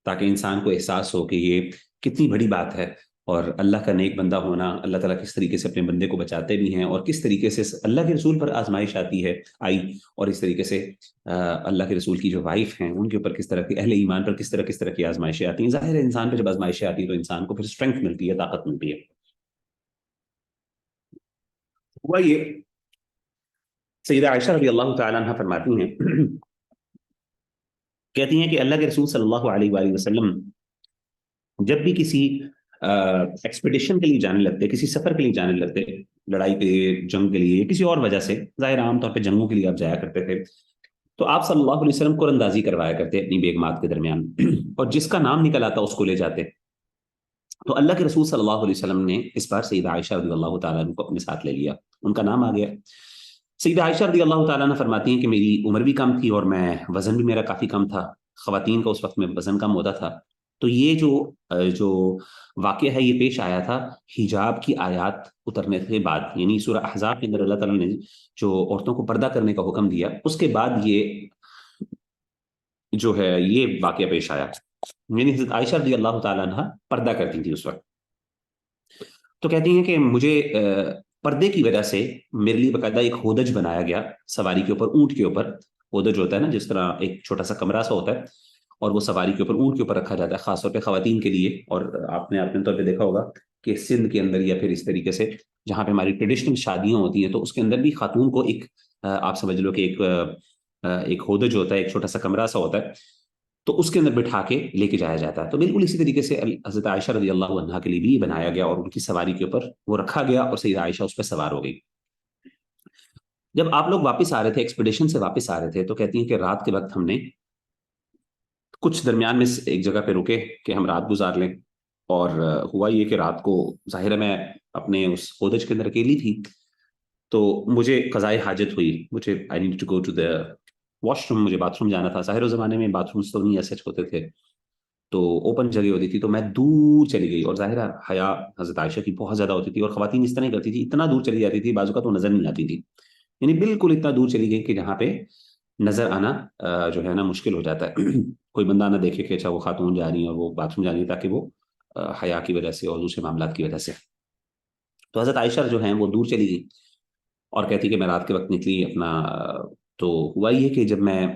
تاکہ انسان کو احساس ہو کہ یہ کتنی بڑی بات ہے، اور اللہ کا نیک بندہ ہونا، اللہ تعالیٰ کس طریقے سے اپنے بندے کو بچاتے بھی ہیں، اور کس طریقے سے اللہ کے رسول پر آزمائش آئی، اور اس طریقے سے اللہ کے رسول کی جو وائف ہیں ان کے اوپر کس طرح کی، اہل ایمان پر کس طرح کی آزمائشیں آتی ہیں. ظاہر ہے انسان پہ جب آزمائشیں آتی ہیں تو انسان کو پھر اسٹرینتھ ملتی ہے، طاقت ملتی ہے. ہوا یہ، سیدہ عائشہ رضی اللہ تعالیٰ عنہ فرماتی ہیں، کہتی ہیں کہ اللہ کے رسول صلی اللہ علیہ وآلہ وسلم جب بھی کسی ایکسپیڈیشن کے لیے جانے لگتے، کسی سفر کے لیے جانے لگتے، لڑائی کے لیے، جنگ کے لیے، کسی اور وجہ سے، ظاہر عام طور پہ جنگوں کے لیے آپ جایا کرتے تھے، تو آپ صلی اللہ علیہ وسلم قرآن اندازی کروایا کرتے اپنی بیگمات کے درمیان اور جس کا نام نکل آتا اس کو لے جاتے. تو اللہ کے رسول صلی اللہ علیہ وسلم نے اس بار سیدہ عائشہ رضی اللہ تعالیٰ عنہ کو اپنے ساتھ لے لیا، ان کا نام آ گیا. سیدہ عائشہ رضی اللہ تعالیٰ عنہ فرماتی ہیں کہ میری عمر بھی کم تھی اور وزن بھی میرا کافی کم تھا. خواتین کا اس وقت میں وزن کم ہوتا تھا. تو یہ جو واقعہ ہے یہ پیش آیا تھا حجاب کی آیات اترنے کے بعد، یعنی سورہ احزاب کے اندر اللہ تعالیٰ نے جو عورتوں کو پردہ کرنے کا حکم دیا، اس کے بعد یہ جو ہے یہ واقعہ پیش آیا. یعنی حضرت عائشہ رضی اللہ تعالیٰ عنہ پردہ کرتی تھی اس وقت. تو کہتی ہیں کہ مجھے پردے کی وجہ سے میرے لیے باقاعدہ ایک ہودج بنایا گیا سواری کے اوپر، اونٹ کے اوپر. ہودج ہوتا ہے نا جس طرح ایک چھوٹا سا کمرہ سا ہوتا ہے، اور وہ سواری کے اوپر، اونٹ کے اوپر رکھا جاتا ہے خاص طور پہ خواتین کے لیے. اور آپ نے اپنے طور پہ دیکھا ہوگا کہ سندھ کے اندر یا پھر اس طریقے سے جہاں پہ ہماری ٹریڈیشنل شادیاں ہوتی ہیں تو اس کے اندر بھی خاتون کو ایک آپ سمجھ لو کہ ایک ہودج ہوتا ہے، ایک چھوٹا سا کمرہ سا ہوتا ہے، تو اس کے اندر بٹھا کے لے کے جایا جاتا ہے. تو بالکل اسی طریقے سے حضرت عائشہ رضی اللہ عنہا کے لیے بھی بنایا گیا اور ان کی سواری کے اوپر وہ رکھا گیا اور سیدہ عائشہ اس پہ سوار ہو گئی. جب آپ لوگ واپس آ رہے تھے، ایکسپیڈیشن سے واپس آ رہے تھے، تو کہتی ہیں کہ رات کے وقت ہم نے کچھ درمیان میں ایک جگہ پہ رکے کہ ہم رات گزار لیں. اور ہوا یہ کہ رات کو ظاہر ہے میں اپنے اس ہودج کے اندر اکیلی تھی، تو مجھے قضائے حاجت ہوئی. مجھے I need to go to the washroom, مجھے باتھ روم جانا تھا. ظاہر زمانے میں باتھ رومس تو نہیں ایسے ہوتے تھے، تو اوپن جگہ ہوتی تھی، تو میں دور چلی گئی. اور ظاہر حیا حضرت عائشہ کی بہت زیادہ ہوتی تھی، اور خواتین اس طرح نہیں کرتی تھی، اتنا دور چلی جاتی تھی بعض اوقات وہ نظر نہیں آتی تھی. یعنی بالکل اتنا دور چلی گئی کہ جہاں پہ نظر آنا جو ہے نا مشکل ہو جاتا ہے. کوئی بندہ نہ دیکھے کہ اچھا وہ خاتون جا رہی ہیں اور وہ باتھ روم جا رہی ہیں، تاکہ وہ حیا کی وجہ سے اور دوسرے معاملات کی وجہ سے. تو حضرت عائشہ جو ہیں وہ دور چلی گئی اور کہتی کہ میں رات کے وقت نکلی اپنا. تو ہوا یہ کہ جب میں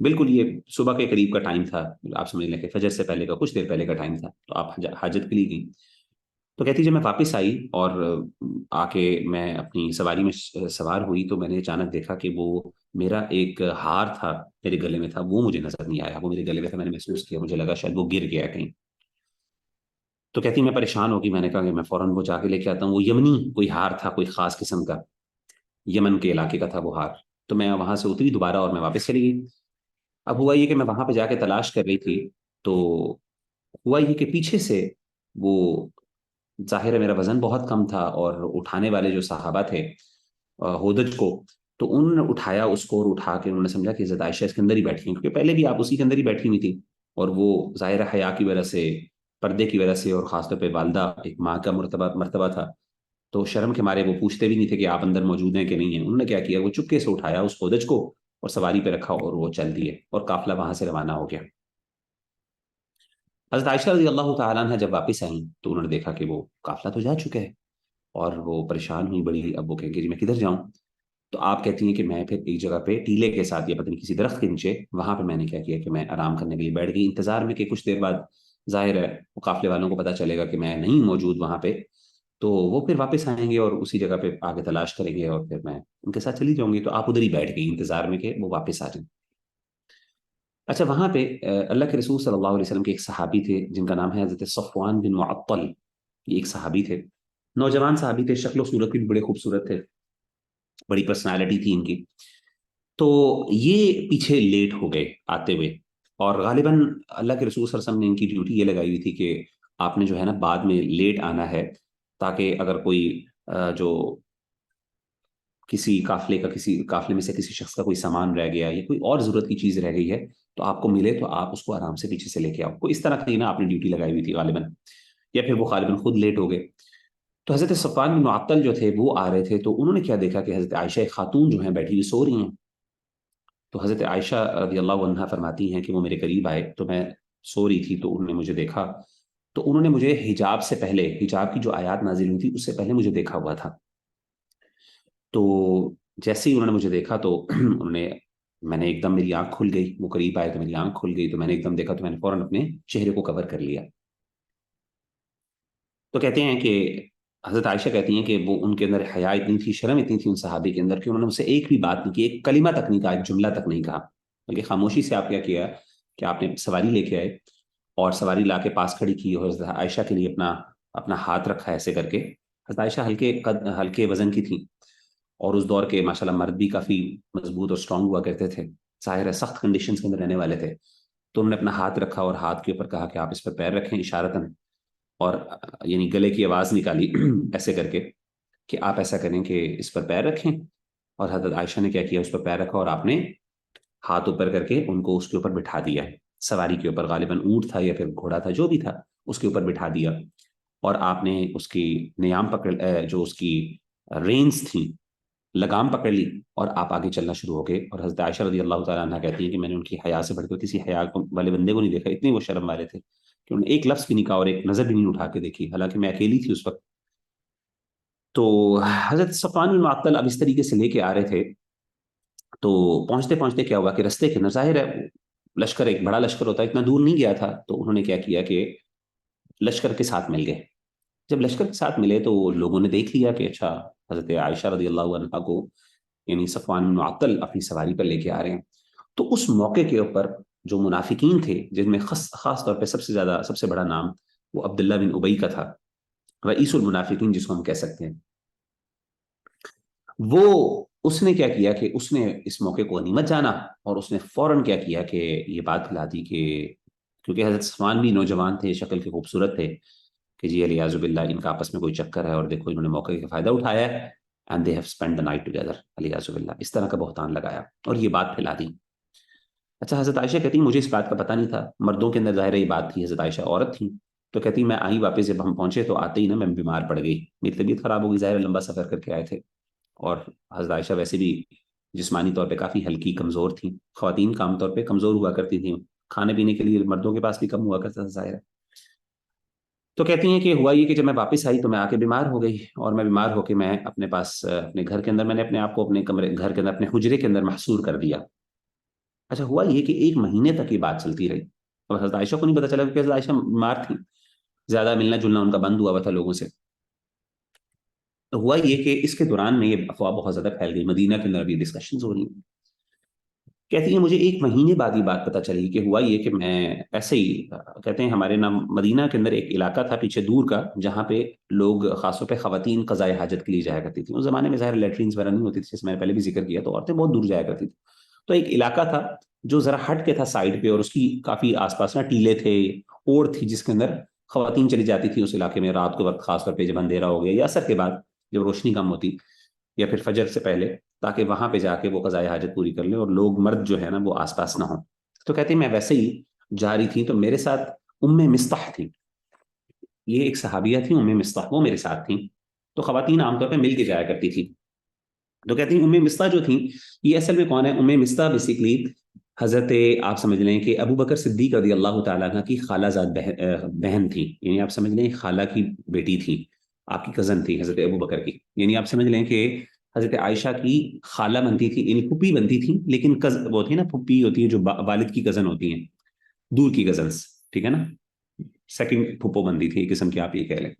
بالکل یہ صبح کے قریب کا ٹائم تھا، آپ سمجھ لیں کہ فجر سے پہلے کا کچھ دیر پہلے کا ٹائم تھا، تو آپ حاجت کے لیے گئی. تو کہتی جب میں واپس آئی اور آ کے میں اپنی سواری میں سوار ہوئی، تو میں نے اچانک دیکھا کہ وہ میرا ایک ہار تھا میرے گلے میں تھا، وہ مجھے نظر نہیں آیا. وہ میرے گلے میں تھا، میں نے محسوس کیا، مجھے لگا شاید وہ گر گیا کہیں. تو کہتی میں پریشان ہوگی، میں نے کہا کہ میں فوراً وہ جا کے لے کے آتا ہوں. وہ یمنی کوئی ہار تھا، کوئی خاص قسم کا، یمن کے علاقے کا تھا وہ ہار. تو میں وہاں سے اتری دوبارہ اور میں واپس چلی گئی. اب ہوا یہ کہ میں وہاں پہ جا کے تلاش کر رہی تھی، تو ہوا یہ کہ پیچھے سے وہ، ظاہر ہے میرا وزن بہت کم تھا، اور اٹھانے والے جو صحابہ تھے ہودج کو، تو انہوں نے اٹھایا اس کو، اور اٹھا کے انہوں نے سمجھا کہ حضرت عائشہ اس کے اندر ہی بیٹھی ہیں، کیونکہ پہلے بھی آپ اسی کے اندر ہی بیٹھی ہوئی تھی. اور وہ ظاہر حیا کی وجہ سے، پردے کی وجہ سے، اور خاص طور پہ والدہ ایک ماں کا مرتبہ تھا، تو شرم کے مارے وہ پوچھتے بھی نہیں تھے کہ آپ اندر موجود ہیں کہ نہیں ہیں. انہوں نے کیا کیا، وہ چپکے سے اٹھایا اس ہودج کو اور سواری پہ رکھا اور وہ چل دیے، اور قافلہ وہاں سے روانہ ہو گیا. حضرت عائشہ رضی اللہ تعالیٰ عنہ جب واپس آئیں تو انہوں نے دیکھا کہ وہ قافلہ تو جا چکا ہے، اور وہ پریشان ہوئی بڑی. اب وہ کہیں کہ جی میں کدھر جاؤں؟ تو آپ کہتی ہیں کہ میں پھر ایک جگہ پہ ٹیلے کے ساتھ یا پتہ نہیں کسی درخت کے نیچے، وہاں پہ میں نے کیا کیا کہ میں آرام کرنے کے لیے بیٹھ گئی، انتظار میں کہ کچھ دیر بعد ظاہر ہے وہ قافلے والوں کو پتہ چلے گا کہ میں نہیں موجود وہاں پہ، تو وہ پھر واپس آئیں گے اور اسی جگہ پہ آگے تلاش کریں گے، اور پھر میں ان کے ساتھ چلی جاؤں گی. تو آپ ادھر ہی بیٹھ گئی انتظار میں کہ وہ واپس آ جائیں. اچھا، وہاں پہ اللہ کے رسول صلی اللہ علیہ وسلم کے ایک صحابی تھے جن کا نام ہے حضرت صفوان بن معطل. یہ ایک صحابی تھے، نوجوان صحابی تھے، شکل و صورت بھی بڑے خوبصورت تھے، بڑی پرسنالٹی تھی ان کی. تو یہ پیچھے لیٹ ہو گئے آتے ہوئے، اور غالباً اللہ کے رسول صلی اللہ علیہ وسلم نے ان کی ڈیوٹی یہ لگائی ہوئی تھی کہ آپ نے جو ہے نا بعد میں لیٹ آنا ہے، تاکہ اگر کوئی جو کسی قافلے میں سے کسی شخص کا کوئی سامان رہ گیا یا کوئی اور ضرورت کی چیز رہ گئی ہے تو آپ کو ملے، تو آپ اس کو آرام سے پیچھے سے لے کے آؤ. کوئی اس طرح کی نا آپ نے ڈیوٹی لگائی ہوئی تھی غالباً، یا پھر وہ غالباً خود لیٹ ہو گئے. تو حضرت صفوان بن معطل جو تھے وہ آ رہے تھے، تو انہوں نے کیا دیکھا کہ حضرت عائشہ خاتون جو ہیں بیٹھی ہوئی سو رہی ہیں. تو حضرت عائشہ رضی اللہ عنہا فرماتی ہیں کہ وہ میرے قریب آئے، تو میں سو رہی تھی، تو انہوں نے مجھے دیکھا، تو انہوں نے مجھے حجاب سے پہلے، حجاب کی جو آیات نازل ہوئی تھی اس سے پہلے مجھے دیکھا ہوا تھا. تو جیسے ہی انہوں نے مجھے دیکھا تو میں نے ایک دم، میری آنکھ کھل گئی، وہ قریب آئے تو میری آنکھ کھل گئی، تو میں نے ایک دم دیکھا، تو میں نے فوراً اپنے چہرے کو کور کر لیا. تو کہتے ہیں کہ حضرت عائشہ کہتی ہیں کہ وہ ان کے اندر حیا اتنی تھی، شرم اتنی تھی ان صحابی کے اندر، کہ انہوں نے مجھ سے ایک بھی بات نہیں کی، ایک کلمہ تک نہیں کہا، ایک جملہ تک نہیں کہا، بلکہ خاموشی سے آپ کیا کیا کہ آپ نے سواری لے کے آئے اور سواری لا کے پاس کھڑی کی، اور حضرت عائشہ کے لیے اپنا ہاتھ رکھا ایسے کر کے. حضرت عائشہ ہلکے وزن کی تھی، اور اس دور کے ماشاءاللہ مرد بھی کافی مضبوط اور اسٹرانگ ہوا کرتے تھے، ظاہر ہے سخت کنڈیشنز کے اندر رہنے والے تھے. تو انہوں نے اپنا ہاتھ رکھا اور ہاتھ کے اوپر کہا کہ آپ اس پر پیر رکھیں اشارتاً، اور یعنی گلے کی آواز نکالی ایسے کر کے کہ آپ ایسا کریں کہ اس پر پیر رکھیں. اور حضرت عائشہ نے کیا کیا، اس پر پیر رکھا اور آپ نے ہاتھ اوپر کر کے ان کو اس کے اوپر بٹھا دیا، سواری کے اوپر، غالباً اونٹ تھا یا پھر گھوڑا تھا، جو بھی تھا اس کے اوپر بٹھا دیا. اور آپ نے اس کی نیام پکڑ، جو اس کی رینز تھیں، لگام پکڑ لی، اور آپ آگے چلنا شروع ہو گئے. اور حضرت عائشہ رضی اللہ تعالیٰ عنہ کہتی ہیں کہ میں نے ان کی حیا سے بڑھ کر کسی حیا والے بندے کو نہیں دیکھا، اتنے وہ شرم والے تھے کہ انہوں نے ایک لفظ بھی نہیں کہا اور ایک نظر بھی نہیں اٹھا کے دیکھی، حالانکہ میں اکیلی تھی اس وقت. تو حضرت صفوان بن معطل اب اس طریقے سے لے کے آ رہے تھے، تو پہنچتے پہنچتے کیا ہوا کہ رستے کے ظاہر ہے لشکر ایک بڑا لشکر ہوتا ہے، اتنا دور نہیں گیا تھا، تو انہوں نے کیا کیا کہ لشکر کے ساتھ مل گئے۔ جب لشکر کے ساتھ ملے تو لوگوں نے دیکھ لیا کہ اچھا حضرت عائشہ رضی اللہ عنہا کو یعنی صفوان بن معطل اپنی سواری پر لے کے آ رہے ہیں۔ تو اس موقع کے اوپر جو منافقین تھے، جن میں خاص طور پہ سب سے بڑا نام وہ عبداللہ بن ابی کا تھا، رئیس المنافقین جس کو ہم کہہ سکتے ہیں، وہ اس نے کیا کیا کہ اس نے اس موقع کو غنیمت جانا، اور اس نے فوراً کیا کیا کہ یہ بات پھیلا دی کہ کیونکہ حضرت صفوان بھی نوجوان تھے، شکل کے خوبصورت تھے، کہ جی علیاذ باللہ ان کا آپس میں کوئی چکر ہے، اور دیکھو انہوں نے موقع کا فائدہ اٹھایا ہے، and they have spend the night together, علیاذ باللہ اس طرح کا بہتان لگایا اور یہ بات پھیلا دی۔ اچھا حضرت عائشہ کہتی ہیں مجھے اس بات کا پتہ نہیں تھا، مردوں کے اندر ظاہر یہ بات تھی، حضرت عائشہ عورت تھی، تو کہتی میں آئی واپس، جب ہم پہنچے تو آتے ہی نا میں بیمار پڑ گئی، میری طبیعت خراب ہو گئی، ظاہر لمبا سفر کر کے آئے تھے، اور حضرت عائشہ ویسے بھی جسمانی طور پہ کافی ہلکی کمزور تھیں، خواتین کا عام طور پہ کمزور ہوا کرتی تھیں، کھانے پینے کے لیے مردوں کے پاس بھی کم ہوا کرتا تھا ظاہر ہے۔ تو کہتی ہیں کہ ہوا یہ کہ جب میں واپس آئی تو میں آ کے بیمار ہو گئی، اور میں بیمار ہو کے میں اپنے پاس اپنے گھر کے اندر میں نے اپنے آپ کو اپنے کمرے گھر کے اندر اپنے حجرے کے اندر محصور کر دیا۔ اچھا ہوا یہ کہ ایک مہینے تک یہ بات چلتی رہی، اور حضرت عائشہ کو نہیں پتا چلا، کیونکہ حضرت عائشہ بیمار تھی، زیادہ ملنا جلنا ان کا بند ہوا تھا لوگوں سے۔ تو ہوا یہ کہ اس کے دوران میں یہ افواہ بہت زیادہ پھیل گئی، مدینہ کے اندر بھی ڈسکشنز ہو رہی ہیں۔ کہتی ہیں مجھے ایک مہینے بعد یہ بات پتہ چلی کہ ہوا یہ کہ میں ایسے ہی کہتے ہیں ہمارے نام مدینہ کے اندر ایک علاقہ تھا پیچھے دور کا، جہاں پہ لوگ خاص طور پہ خواتین قضائے حاجت کے لیے جایا کرتی تھیں، اس زمانے میں ظاہر لیٹرینز وغیرہ نہیں ہوتی تھی، جیسے میں نے پہلے بھی ذکر کیا، تو عورتیں بہت دور جایا کرتی تھیں۔ تو ایک علاقہ تھا جو ذرا ہٹ کے تھا سائڈ پہ، اور اس کی کافی آس پاس نا ٹیلے تھے، اور تھی جس کے اندر خواتین چلی جاتی تھی اس علاقے میں رات کو وقت، خاص طور پہ جب اندھیرا ہو گیا یا عصر کے بعد جب روشنی کم ہوتی، یا پھر فجر سے پہلے، تاکہ وہاں پہ جا کے وہ قضائے حاجت پوری کر لیں اور لوگ مرد جو ہے نا وہ آس پاس نہ ہوں۔ تو کہتے ہیں میں ویسے ہی جا رہی تھی، تو میرے ساتھ ام مستح تھی، یہ ایک صحابیہ تھی ام مستح، وہ میرے ساتھ تھیں، تو خواتین عام طور پہ مل کے جایا کرتی تھی۔ تو کہتی ہیں ام مستح جو تھیں، یہ اصل میں کون ہے؟ ام مستح بیسکلی حضرت آپ سمجھ لیں کہ ابو بکر صدیق رضی اللہ تعالیٰ عنہ کی خالہ زاد بہن تھی، یعنی آپ سمجھ لیں خالہ کی بیٹی تھی، آپ کی کزن تھی حضرت ابو بکر کی، یعنی آپ سمجھ لیں کہ حضرت عائشہ کی خالہ بنتی تھی، یعنی پھپھی بنتی تھی، لیکن وہ تھی نا پھپھی ہوتی ہے جو والد کی کزن ہوتی ہیں، دور کی کزنس، ٹھیک ہے نا، سیکنڈ پھپھو بنتی تھی ایک قسم کی، آپ یہ کہہ لیں۔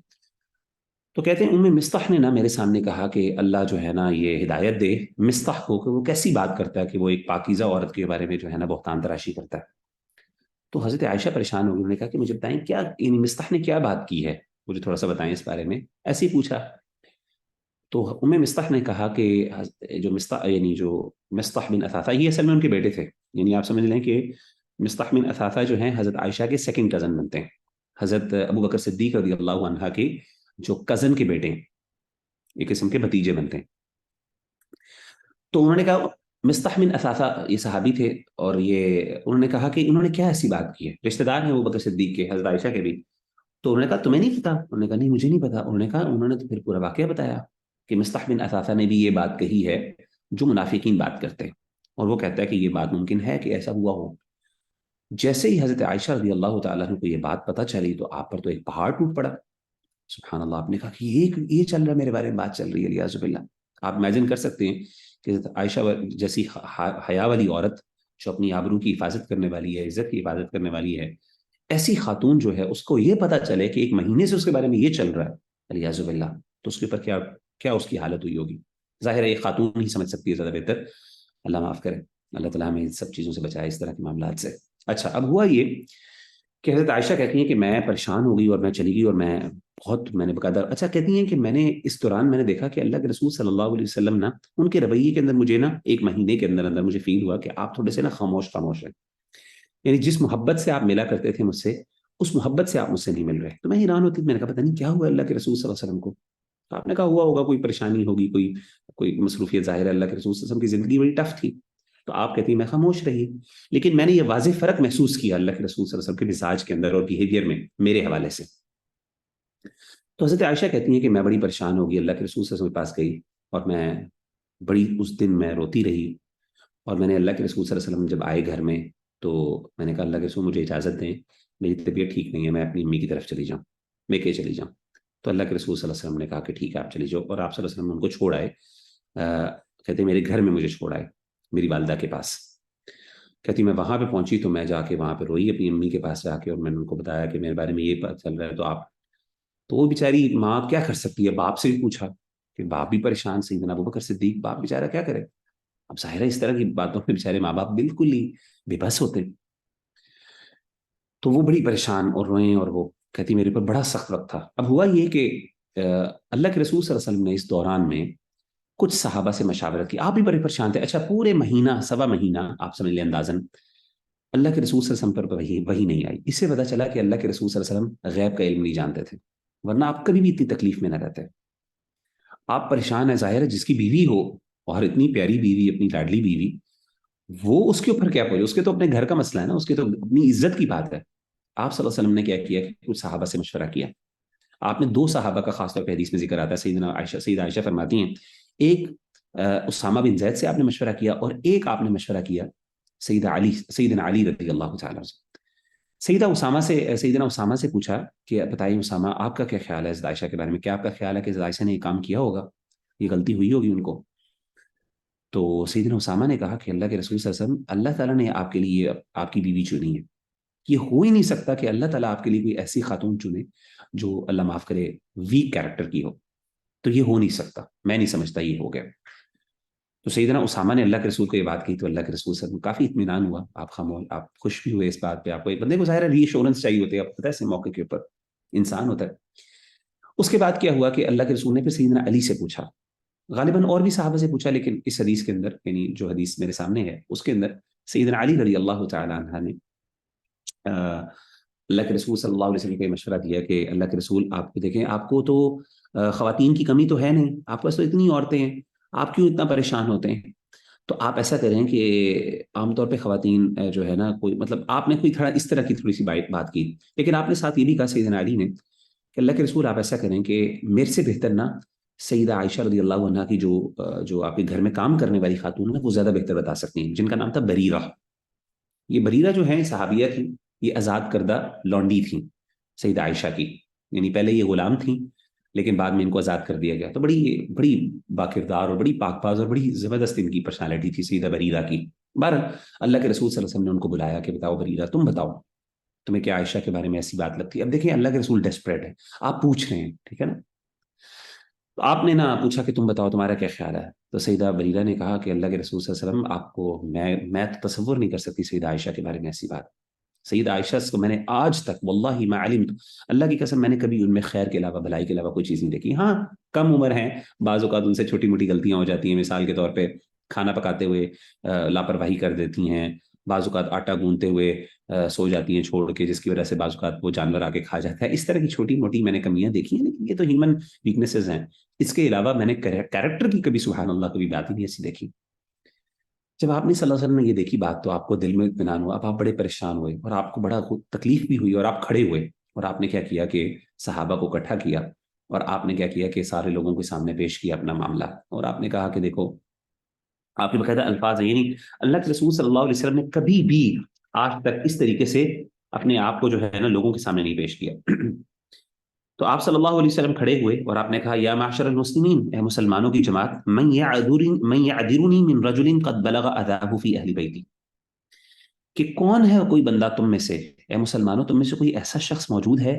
تو کہتے ہیں ام مستح نے نا میرے سامنے کہا کہ اللہ جو ہے نا یہ ہدایت دے مستح کو کہ وہ کیسی بات کرتا ہے کہ وہ ایک پاکیزہ عورت کے بارے میں جو ہے نا بہتان تراشی کرتا ہے۔ تو حضرت عائشہ پریشان ہو گئی، انہوں نے کہا کہ مجھے بتائیں کیا یعنی مستح نے کیا بات کی ہے، مجھے تھوڑا سا بتائیں اس بارے میں، ایسے ہی پوچھا۔ تو ام مستح نے کہا کہ جو مستح یعنی جو مستح بن اثاثہ، یہ اصل میں ان کے بیٹے تھے، یعنی آپ سمجھ لیں کہ مستح بن اثاثہ جو ہیں حضرت عائشہ کے سیکنڈ کزن بنتے ہیں، حضرت ابو بکر صدیق رضی اللہ عنہ کے جو کزن کے بیٹے ہیں، ایک قسم کے بھتیجے بنتے ہیں۔ تو انہوں نے کہا مستح بن اثاثہ یہ صحابی تھے، اور یہ انہوں نے کہا کہ انہوں نے کیا ایسی بات کی ہے، رشتہ دار ہیں ابو بکر صدیق کے، حضرت عائشہ کے بھی۔ تو انہوں نے کہا تمہیں نہیں پتا؟ انہوں نے کہا نہیں مجھے نہیں پتا۔ انہوں نے کہا انہوں نے تو پھر پورا واقعہ بتایا کہ مستح بن اثاثہ نے بھی یہ بات کہی ہے جو منافقین بات کرتے ہیں، اور وہ کہتا ہے کہ یہ بات ممکن ہے کہ ایسا ہوا ہو۔ جیسے ہی حضرت عائشہ رضی اللہ تعالیٰ عنہ کو یہ بات پتہ چلی تو آپ پر تو ایک پہاڑ ٹوٹ پڑا، سبحان اللہ۔ آپ نے کہا کہ یہ چل رہا ہے، میرے بارے میں بات چل رہی ہے، الیاذ باللہ۔ آپ امیجن کر سکتے ہیں کہ حضرت عائشہ جیسی حیا والی عورت جو اپنی آبرو کی حفاظت کرنے والی ہے، عزت کی حفاظت کرنے والی ہے، ایسی خاتون جو ہے اس کو یہ پتا چلے کہ ایک مہینے سے اس کے بارے میں یہ چل رہا ہے، الیاذ باللہ، تو اس کے اوپر کیا کیا اس کی حالت ہوئی ہوگی؟ ظاہر ہے یہ خاتون ہی سمجھ سکتی ہے زیادہ بہتر، اللہ معاف کرے، اللہ تعالیٰ ہمیں ان سب چیزوں سے بچائے، اس طرح کے معاملات سے۔ اچھا اب ہوا یہ کہ حضرت عائشہ کہتی ہیں کہ میں پریشان ہو گئی اور میں چلی گئی، اور میں نے باقاعدہ اچھا کہتی ہیں کہ میں نے اس دوران میں نے دیکھا کہ اللہ کے رسول صلی اللہ علیہ وسلم نا ان کے رویے کے اندر مجھے نا ایک مہینے کے اندر اندر مجھے فیل ہوا کہ آپ تھوڑے سے نا خاموش خاموش ہیں، یعنی جس محبت سے آپ ملا کرتے تھے مجھ سے، اس محبت سے آپ مجھ سے نہیں مل رہے۔ تو میں حیران ہوتی، میں نے کہا پتہ نہیں کیا ہوا اللہ کے رسول صلی اللہ علیہ وسلم کو۔ تو آپ نے کہا ہوا ہوگا کوئی پریشانی ہوگی، کوئی مصروفیت، ظاہر ہے اللہ کے رسول صلی اللہ علیہ وسلم کی زندگی بڑی ٹف تھی۔ تو آپ کہتی ہیں میں خاموش رہی، لیکن میں نے یہ واضح فرق محسوس کیا اللہ کے رسول صلی اللہ علیہ وسلم کے مزاج کے اندر اور بیہیویئر میں میرے حوالے سے۔ تو حضرت عائشہ کہتی ہیں کہ میں بڑی پریشان ہو گئی، اللہ کے رسول صلی اللہ علیہ وسلم کے پاس گئی، اور میں بڑی اس دن میں روتی رہی، اور میں نے اللہ کے رسول صلی اللہ علیہ وسلم جب آئے گھر میں تو میں نے کہا اللہ کے رسول مجھے اجازت دیں، میری طبیعت ٹھیک نہیں ہے، میں اپنی امی کی طرف چلی جاؤں، میں کہ چلی جاؤں۔ تو اللہ کے رسول صلی اللہ علیہ وسلم نے کہا کہ ٹھیک ہے آپ چلی جاؤ، اور آپ صلی اللہ علیہ وسلم نے ان کو چھوڑ آئے. کہتے میرے گھر میں مجھے چھوڑ آئے میری والدہ کے پاس. کہتی میں وہاں پہ پہنچی تو میں جا کے وہاں پہ روئی اپنی امی کے پاس جا کے، اور میں نے ان کو بتایا کہ میرے بارے میں یہ پتہ چل رہا ہے. تو وہ بیچاری ماں کیا کر سکتی ہے، باپ سے بھی پوچھا کہ باپ بھی پریشان. سیدنا ابوبکر صدیق باپ بیچارہ کیا کرے. اب ظاہر ہے اس طرح کی باتوں میں بیچارے ماں باپ بالکل ہی بے بس ہوتے. تو وہ بڑی پریشان اور روئیں، اور وہ کہتی میرے پر بڑا سخت وقت تھا. اب ہوا یہ کہ اللہ کے رسول صلی اللہ علیہ وسلم نے اس دوران میں کچھ صحابہ سے مشاورت کی. آپ بھی بڑے پریشان تھے. اچھا پورے مہینہ سوا مہینہ آپ سمجھ لیں اندازاً اللہ کے رسول صلی اللہ علیہ وسلم پر وہی نہیں آئی. اس سے پتہ چلا کہ اللہ کے رسول صلی اللہ علیہ وسلم غیب کا علم نہیں جانتے تھے، ورنہ آپ کبھی بھی اتنی تکلیف میں نہ رہتے. آپ پریشان ہیں، ظاہر ہے جس کی بیوی ہو اور اتنی پیاری بیوی، اپنی لاڈلی بیوی، وہ اس کے اوپر کیا پہنچے، اس کے تو اپنے گھر کا مسئلہ ہے نا، اس کے تو اپنی عزت کی بات ہے. آپ صلی اللہ علیہ وسلم نے کیا کیا کہ کچھ صحابہ سے مشورہ کیا. آپ نے دو صحابہ کا خاص طور پہ حدیث میں ذکر آتا ہے. سیدہ عائشہ فرماتی ہیں ایک اسامہ بن زید سے آپ نے مشورہ کیا، اور ایک آپ نے مشورہ کیا سیدنا علی رضی اللہ تعالیٰ سے. سیدنا اسامہ سے پوچھا کہ بتائیے اسامہ آپ کا کیا خیال ہے عائشہ کے بارے میں، کیا آپ کا خیال ہے کہ عائشہ نے یہ کام کیا ہوگا، یہ غلطی ہوئی ہوگی ان کو. تو سیدنا اسامہ نے کہا کہ اللہ کے رسول صلی اللہ علیہ وسلم اللہ تعالیٰ نے آپ کے لیے آپ کی بیوی چنی ہے. یہ ہو ہی نہیں سکتا کہ اللہ تعالیٰ آپ کے لیے کوئی ایسی خاتون چنے جو اللہ معاف کرے ویک کیریکٹر کی ہو. تو یہ ہو نہیں سکتا، میں نہیں سمجھتا یہ ہو گیا. تو سیدنا اسامہ نے اللہ کے رسول کو یہ بات کی تو اللہ کے رسول صلی اللہ علیہ وسلم کافی اطمینان ہوا. آپ خاموش، آپ خوش بھی ہوئے اس بات پہ. آپ کو ایک بندے کو ظاہر ہے ری ایشورنس چاہیے ہوتی ہے، آپ پتہ ہے اس موقع کے اوپر انسان ہوتا ہے. اس کے بعد کیا ہوا کہ اللہ کے رسول نے پھر سیدنا علی سے پوچھا، غالباً اور بھی صحابہ سے پوچھا، لیکن اس حدیث کے اندر یعنی جو حدیث میرے سامنے ہے اس کے اندر سیدنا علی رضی اللہ تعالیٰ عنہ نے اللہ کے رسول صلی اللہ علیہ وسلم کو مشورہ دیا کہ اللہ کے رسول آپ دیکھیں، آپ کو تو خواتین کی کمی تو ہے نہیں، آپ کے پاس تو اتنی عورتیں ہیں، آپ کیوں اتنا پریشان ہوتے ہیں. تو آپ ایسا کریں کہ عام طور پہ خواتین جو ہے نا کوئی مطلب آپ نے کوئی تھوڑا اس طرح کی تھوڑی سی بات کی، لیکن آپ نے ساتھ یہ بھی کہا سیدنا علی نے کہ اللہ کے رسول آپ ایسا کریں کہ میرے سے بہتر نا سیدہ عائشہ رضی اللہ عنہا کی جو آپ کے گھر میں کام کرنے والی خاتون ہے وہ زیادہ بہتر بتا سکتی ہیں، جن کا نام تھا بریرہ. یہ بریرہ جو ہیں صحابیہ تھیں، یہ آزاد کردہ لونڈی تھیں سیدہ عائشہ کی، یعنی پہلے یہ غلام تھیں لیکن بعد میں ان کو آزاد کر دیا گیا. تو بڑی بڑی باکردار اور بڑی پاک باز اور بڑی زبردست ان کی پرسنالٹی تھی سیدہ بریرہ کی. بہرحال اللہ کے رسول صلی اللہ علیہ وسلم نے ان کو بلایا کہ بتاؤ بریرہ تم بتاؤ تمہیں کیا عائشہ کے بارے میں ایسی بات لگتی ہے. اب دیکھیں اللہ کے رسول ڈیسپریٹ ہے، آپ پوچھ رہے ہیں ٹھیک ہے نا. تو آپ نے نا پوچھا کہ تم بتاؤ تمہارا کیا خیال ہے. تو سیدہ بریرہ نے کہا کہ اللہ کے رسول صلی اللہ علیہ وسلم آپ کو میں تو تصور نہیں کر سکتی سیدہ عائشہ کے بارے میں ایسی بات. سیدہ عائشہ کو میں نے آج تک واللہ ما علمت، اللہ کی قسم میں نے کبھی ان میں خیر کے علاوہ بھلائی کے علاوہ کوئی چیز نہیں دیکھی. ہاں کم عمر ہیں، بعض اوقات ان سے چھوٹی موٹی غلطیاں ہو جاتی ہیں، مثال کے طور پہ کھانا پکاتے ہوئے لاپرواہی کر دیتی ہیں، بعض اوقات آٹا گوندتے ہوئے سو جاتی ہیں چھوڑ کے، جس کی وجہ سے بعض اوقات وہ جانور آ کے کھا جاتا ہے. اس طرح کی چھوٹی موٹی میں نے کمیاں دیکھی ہیں، لیکن یہ تو ہیومن ویکنیسز ہیں. اس کے علاوہ میں نے کیریکٹر کی کبھی سبحان اللہ کبھی بات ہی نہیں ایسی دیکھی. جب آپ نے صلی اللہ علیہ وسلم نے یہ دیکھی بات تو آپ کو دل میں اطمینان ہوا. اب آپ بڑے پریشان ہوئے اور آپ کو بڑا تکلیف بھی ہوئی، اور آپ کھڑے ہوئے اور آپ نے کیا کیا کہ صحابہ کو اکٹھا کیا اور آپ نے کیا کیا کہ سارے لوگوں کے سامنے پیش کیا اپنا معاملہ. اور آپ نے کہا کہ دیکھو، آپ کے باقاعدہ الفاظ ہیں، یعنی اللہ کے رسول صلی اللہ علیہ وسلم نے کبھی بھی آج تک اس طریقے سے اپنے آپ کو جو ہے نا لوگوں کے سامنے نہیں پیش کیا. تو آپ صلی اللہ علیہ وسلم کھڑے ہوئے اور آپ نے کہا یا معشر المسلمین، اے مسلمانوں کی جماعت، من یعذرنی من رجل قد بلغ اذاه فی اہل بیتی، کہ کون ہے کوئی بندہ تم میں سے، اے مسلمانوں تم میں سے کوئی ایسا شخص موجود ہے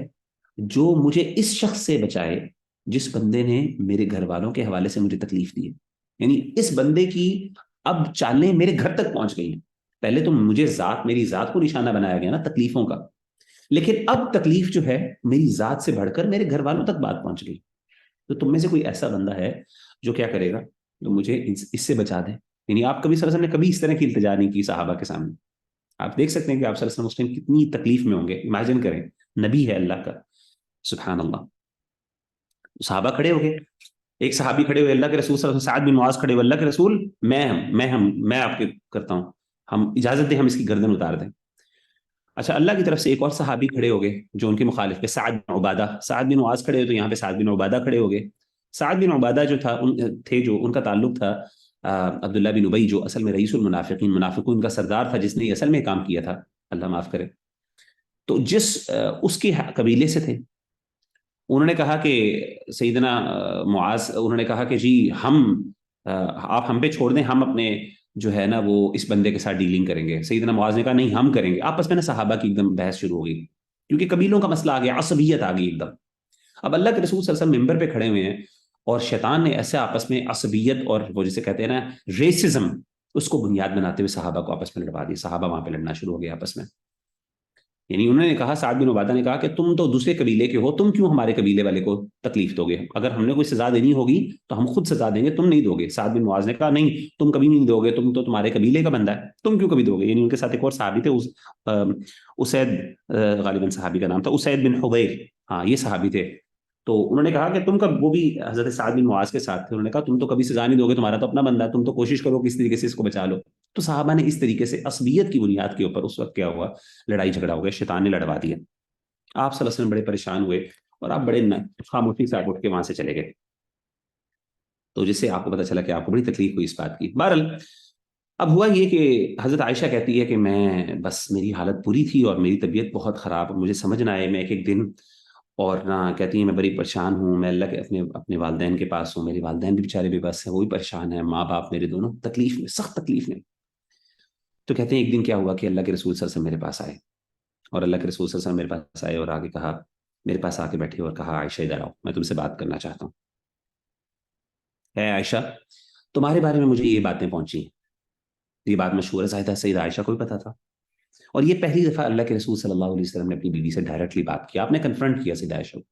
جو مجھے اس شخص سے بچائے جس بندے نے میرے گھر والوں کے حوالے سے مجھے تکلیف دی ہے. یعنی اس بندے کی اب چالیں میرے گھر تک پہنچ گئی ہیں. پہلے تو مجھے میری ذات کو نشانہ بنایا گیا نا تکلیفوں کا، لیکن اب تکلیف جو ہے میری ذات سے بڑھ کر میرے گھر والوں تک بات پہنچ گئی. تو تم میں سے کوئی ایسا بندہ ہے جو کیا کرے گا، تو مجھے اس سے بچا دے. یعنی آپ کبھی صلی اللہ علیہ وسلم نے کبھی اس طرح کی التجا نہیں کی صحابہ کے سامنے. آپ دیکھ سکتے ہیں کہ آپ صلی اللہ علیہ وسلم اس ٹائم کتنی تکلیف میں ہوں گے. امیجن کریں، نبی ہے اللہ کا، سبحان اللہ. صحابہ کھڑے ہو گئے، ایک صحابی کھڑے ہوئے، اللہ کے رسول صلی اللہ علیہ وسلم، سعد بن معاذ کھڑے ہوئے، اللہ کے رسول میں آپ کے کرتا ہوں، ہم اجازت دیں ہم اس کی گردن اتار دیں. اچھا اللہ کی طرف سے ایک اور صحابی کھڑے ہو گئے جو ان کے مخالف تھے، سعد بن عبادہ. سعد بن معاذ کھڑے ہوئے تو یہاں پہ سعد بن عبادہ کھڑے ہو گئے. سعد بن عبادہ جو تھا ان کا تعلق تھا عبداللہ بن ابی جو اصل میں رئیس المنافقین، منافقون کا سردار تھا، جس نے اصل میں کام کیا تھا، اللہ معاف کرے. تو اس کے قبیلے سے تھے. انہوں نے کہا کہ سیدنا معاذ، انہوں نے کہا کہ جی آپ ہم پہ چھوڑ دیں، ہم اپنے جو ہے نا وہ اس بندے کے ساتھ ڈیلنگ کریں گے. سیدنا معاذ نے کہا نہیں ہم کریں گے. آپس میں نا صحابہ کی ایک دم بحث شروع ہو گئی، کیونکہ قبیلوں کا مسئلہ آ گیا، عصبیت آ گئی ایک دم. اب اللہ کے رسول صلی اللہ علیہ وسلم ممبر پہ کھڑے ہوئے ہیں اور شیطان نے ایسے آپس میں عصبیت اور وہ جسے کہتے ہیں نا ریسزم، اس کو بنیاد بناتے ہوئے صحابہ کو آپس میں لڑوا دی. صحابہ وہاں پہ لڑنا شروع ہو گیا آپس میں. یعنی انہوں نے کہا، سعد بن عبادہ نے کہا کہ تم تو دوسرے قبیلے کے ہو، تم کیوں ہمارے قبیلے والے کو تکلیف دو گے؟ اگر ہم نے کوئی سزا دینی ہوگی تو ہم خود سزا دیں گے، تم نہیں دو گے. سعد بن معاذ نے کہا نہیں تم کبھی نہیں دو گے، تم تو تمہارے قبیلے کا بندہ ہے، تم کیوں کبھی دو گے؟ یعنی ان کے ساتھ ایک اور صحابی تھے، اسید، غالباً صحابی کا نام تھا اسید بن حضیر، ہاں یہ صحابی تھے. تو انہوں نے کہا کہ تم کب، وہ بھی حضرت سعد بن معاذ کے ساتھ تھے، انہوں نے کہا تم تو کبھی سزا نہیں دو گے، تمہارا تو اپنا بندہ ہے، تم تو کوشش کرو کس طریقے سے اس کو بچا لو. تو صحابہ نے اس طریقے سے عصبیت کی بنیاد کے اوپر اس وقت کیا ہوا، لڑائی جھگڑا ہو گیا، شیطان نے لڑوا دیا. آپ صلی اللہ علیہ وسلم بڑے پریشان ہوئے اور آپ بڑے خاموشی سے اٹھ کے وہاں سے چلے گئے. تو جس سے آپ کو پتا چلا کہ آپ کو بڑی تکلیف ہوئی اس بات کی. بہرحال اب ہوا یہ کہ حضرت عائشہ کہتی ہے کہ میں بس میری حالت بری تھی اور میری طبیعت بہت خراب، مجھے سمجھ نہ آئے، میں ایک دن اور نہ کہتی ہیں میں بڑی پریشان ہوں، میں اللہ کے اپنے والدین کے پاس ہوں، میرے والدین بھی بیچارے بے بس ہیں، وہ بھی پریشان ہیں، ماں باپ میرے دونوں تکلیف میں، سخت تکلیف میں. تو کہتے ہیں ایک دن کیا ہوا کہ اللہ کے رسول صلی اللہ علیہ وسلم میرے پاس آئے، اور اللہ کے رسول صلی اللہ علیہ وسلم میرے پاس آئے اور آگے کہا، میرے پاس آ کے بیٹھے اور کہا عائشہ ادھر آؤ، میں تم سے بات کرنا چاہتا ہوں. اے عائشہ، تمہارے بارے میں مجھے یہ باتیں پہنچی ہیں. یہ بات مشہور ہے، ظاہر سیدہ عائشہ کو بھی پتا تھا، اور یہ پہلی دفعہ اللہ کے رسول صلی اللہ علیہ وسلم نے اپنی بیوی سے ڈائریکٹلی بات کیا. آپ نے کنفرنٹ کیا سیدہ عائشہ کو.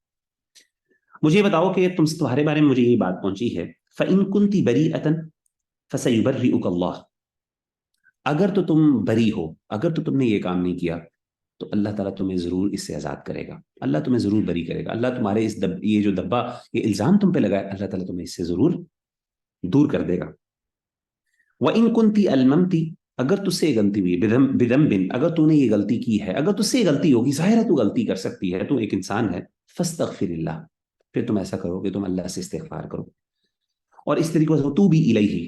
مجھے یہ بتاؤ کہ تمہارے بارے میں مجھے یہ بات پہنچی ہے، فَإِن كُنْتِ بَرِيئَةً فَسَيُبَرِّئُكَ اللَّهُ، اگر تو تم بری ہو، اگر تو تم نے یہ کام نہیں کیا تو اللہ تعالیٰ تمہیں ضرور اس سے آزاد کرے گا، اللہ تمہیں ضرور بری کرے گا. اللہ تمہارے یہ جو دبا، یہ الزام تم پہ لگا ہے، اللہ تعالیٰ تمہیں اس سے ضرور دور کر دے گا. وَإِن كُنْتِ أَلْمَمْتِ، اگر تجھ سے یہ غلطی ہوئی، بِذَنْبٍ، اگر تو نے یہ غلطی کی ہے، اگر تجھ سے یہ غلطی ہوگی، ظاہر ہے تو غلطی کر سکتی ہے، تو ایک انسان ہے، فَاسْتَغْفِرِ اللَّهِ، پھر تم ایسا کرو کہ تم اللہ سے استغفار کرو، اور اس طریقے سے توبی الیہ،